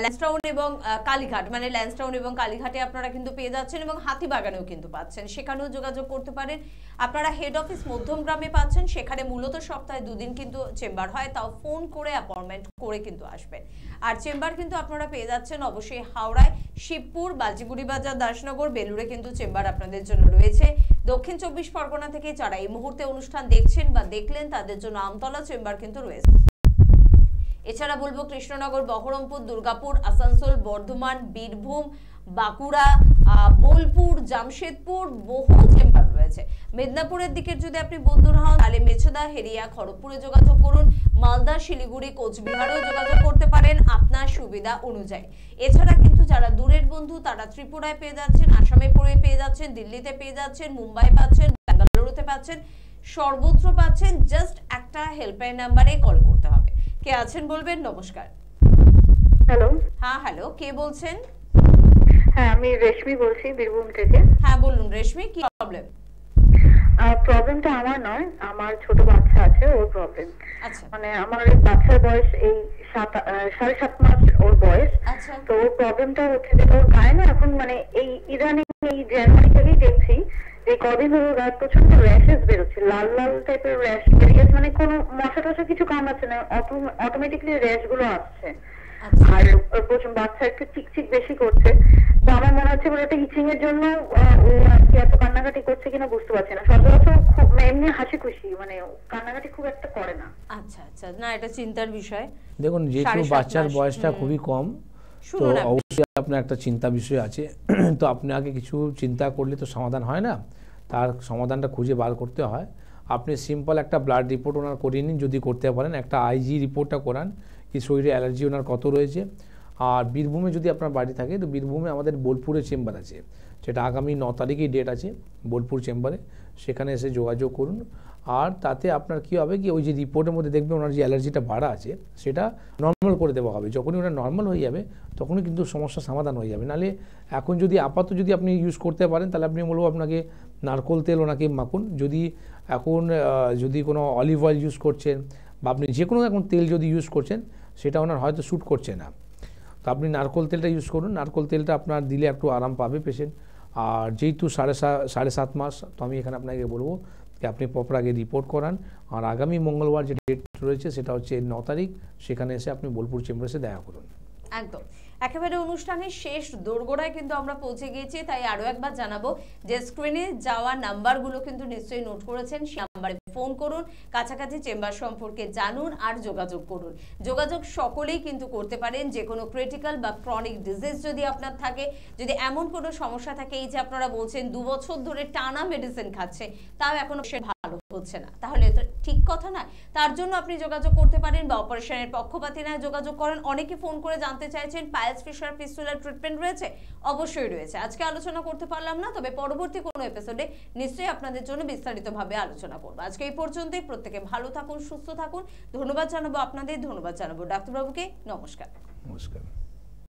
ল্যান্সটাউন এবং কালীঘাট, মানে ল্যান্সটাউন এবং কালীঘাটে আপনারা কিন্তু পেয়ে যাচ্ছেন এবং হাতিবাগানেও কিন্তু পাচ্ছেন, সেখানেও যোগাযোগ করতে পারেন। আপনারা হেড অফিস মধ্যমগ্রামে পাচ্ছেন, সেখানে মূলত সপ্তাহে 2 দিন কিন্তু চেম্বার হয়, তাও ফোন করে অ্যাপয়েন্টমেন্ট করে কিন্তু আসবেন। আর চেম্বার কিন্তু আপনারা পেয়ে যাচ্ছেন অবশ্যই হাওড়ায়, শিবপুর, বালচিগুড়ি বাজার, দাসনগর, বেলুড়ে কিন্তু চেম্বার আপনাদের জন্য রয়েছে। দক্ষিণ 24 পরগনা থেকে যারা এই মুহূর্তে অনুষ্ঠান দেখছেন বা দেখলেন তাদের জন্য আমতলা চেম্বার কিন্তু রয়েছে। এছাড়া বলবো কৃষ্ণনগর, বহরমপুর, দুর্গাপুর, আসানসোল, বর্ধমান, বীরভূম, বাঁকুড়া, বোলপুর, জামশেদপুর বহু চেম্বার রয়েছে। মেদিনীপুরের দিকের যদি আপনি বন্ধু হন তাহলে মেছেদা, হেরিয়া, খড়গপুরে যোগাযোগ করুন। মালদা, শিলিগুড়ি, কোচবিহারেও যোগাযোগ করতে পারেন আপনার সুবিধা অনুযায়ী। এছাড়া কিন্তু যারা দূরের বন্ধু তারা ত্রিপুরায় পেয়ে যাচ্ছেন, আসামে পেয়ে যাচ্ছেন, দিল্লিতে পেয়ে যাচ্ছেন, মুম্বাই পাচ্ছেন, বেঙ্গালুরুতে পাচ্ছেন, সর্বত্র পাচ্ছেন। জাস্ট একটা হেল্পলাইন নাম্বারে কল করতে হবে। কে আছেন বলবেন? নমস্কার। হ্যালো। হ্যাঁ হ্যালো, কে বলছেন? হ্যাঁ, আমি রেশমি বলছি বীরভূম থেকে। হ্যাঁ বলুন রেশমি, কি প্রবলেম? প্রবলেমটা আমার নয়, আমার ছোট বাচ্চা আছে, ওর প্রবলেম। আচ্ছা, মানে আমার এই বাচ্চার বয়স এই 7.5 মাস ওর বয়স। আচ্ছা, তো ওর প্রবলেমটা হচ্ছে যে ওর গায়ে না এখন মানে এই ইদানিং এই জানুয়ারি থেকেই দেখছি যে কদিন ওর গায়ে প্রচন্ড র্যাশেস বেরোচ্ছে, লাল লাল টাইপের র্যাশ বেরিয়েছে, মানে কোনো মশা টশা কিছু কামড়াচ্ছে না, অটোমেটিকলি র্যাশ গুলো আসছে। আর প্রচুর বাচ্চা একটু চিকচিক বেশি করছে। তো আমার মনে হচ্ছে একটা ইচিং এর জন্য ও আজকে এত কান্নাকাটি করছে কিনা বুঝতে পারছি না। সচরাচর খুব এমনি হাসি খুশি, মানে কান্নাকাটি খুব একটা করে না। আচ্ছা আচ্ছা, না এটা চিন্তার বিষয়। দেখুন যেহেতু বাচ্চার বয়সটা খুবই কম, তো অবশ্যই আপনার একটা চিন্তা বিষয় আছে। তো আপনাকে কিছু চিন্তা করলে তো সমাধান হয় না, তার সমাধানটা খুঁজে বার করতে হয়। আপনি সিম্পল একটা ব্লাড রিপোর্ট ওনার করিয়ে নিন, যদি করতে পারেন একটা আইজি রিপোর্টটা করান, কি শরীরে অ্যালার্জি ওনার কত রয়েছে। আর বীরভূমে যদি আপনার বাড়ি থাকে তো বীরভূমে আমাদের বোলপুরে চেম্বার আছে, যেটা আগামী 9 তারিখেই ডেট আছে বোলপুর চেম্বারে, সেখানে এসে যোগাযোগ করুন। আর তাতে আপনার কী হবে কি ওই যে রিপোর্টের মধ্যে দেখবে ওনার যে অ্যালার্জিটা বাড়া আছে সেটা নর্মাল করে দেওয়া হবে। যখনই ওটা নর্মাল হয়ে যাবে তখনই কিন্তু সমস্যার সমাধান হয়ে যাবে। নাহলে এখন যদি আপাতত যদি আপনি ইউজ করতে পারেন তাহলে আপনি বলবো আপনাকে নারকোল তেল ওনাকে মাখুন। যদি এখন যদি কোনো অলিভ অয়েল ইউজ করছেন বা আপনি যে কোনো এখন তেল যদি ইউজ করছেন সেটা ওনার হয়তো শ্যুট করছে না, তো আপনি নারকোল তেলটা ইউজ করুন। নারকোল তেলটা আপনার দিলে একটু আরাম পাবে পেশেন্ট। আর যেহেতু 7.5 মাস, তো আমি এখানে আপনাকে বলবো যে আপনি প্রপার আগে রিপোর্ট করান। আর আগামী মঙ্গলবার যে ডেট রয়েছে সেটা হচ্ছে 9 তারিখ, সেখানে এসে আপনি বোলপুর চেম্বারে এসে দেখা করুন। একদম একেবারে অনুষ্ঠানের শেষ দোরগোড়ায় কিন্তু আমরা পৌঁছে গিয়েছি, তাই আরো একবার জানাবো যে স্ক্রিনে যাওয়া নাম্বারগুলো কিন্তু নিশ্চয়ই নোট করেছেন, সেই নাম্বারে ফোন করুন, কাছাকাছি চেম্বার সম্পর্কে জানুন আর যোগাযোগ করুন। যোগাযোগ সকলেই কিন্তু করতে পারেন। যে কোনো ক্রিটিক্যাল বা ক্রনিক ডিজিজ যদি আপনার থাকে, যদি এমন কোনো সমস্যা থাকে, এই যে আপনারা বলছেন 2 বছর ধরে টানা মেডিসিন খাচ্ছে তাও এখনো সে ভালো হচ্ছে না, তাহলে তো ঠিক কথা না। তার জন্য আপনি যোগাযোগ করতে পারেন বা অপারেশনের পক্ষপাতী না যোগাযোগ করেন। অনেকে ফোন করে জানতে চাইছেন পাইলস ফিশার ফিস্টুলার ট্রিটমেন্ট রয়েছে, অবশ্যই রয়েছে। আজকে আলোচনা করতে পারলাম না, তবে পরবর্তী কোনো এপিসোডে নিশ্চয়ই আপনাদের জন্য বিস্তারিতভাবে আলোচনা করব। আজকে এই পর্যন্তই। প্রত্যেকে ভালো থাকুন, সুস্থ থাকুন। ধন্যবাদ জানাবো আপনাদের, ধন্যবাদ জানাবো ডাক্তারবাবুকে। নমস্কার। নমস্কার।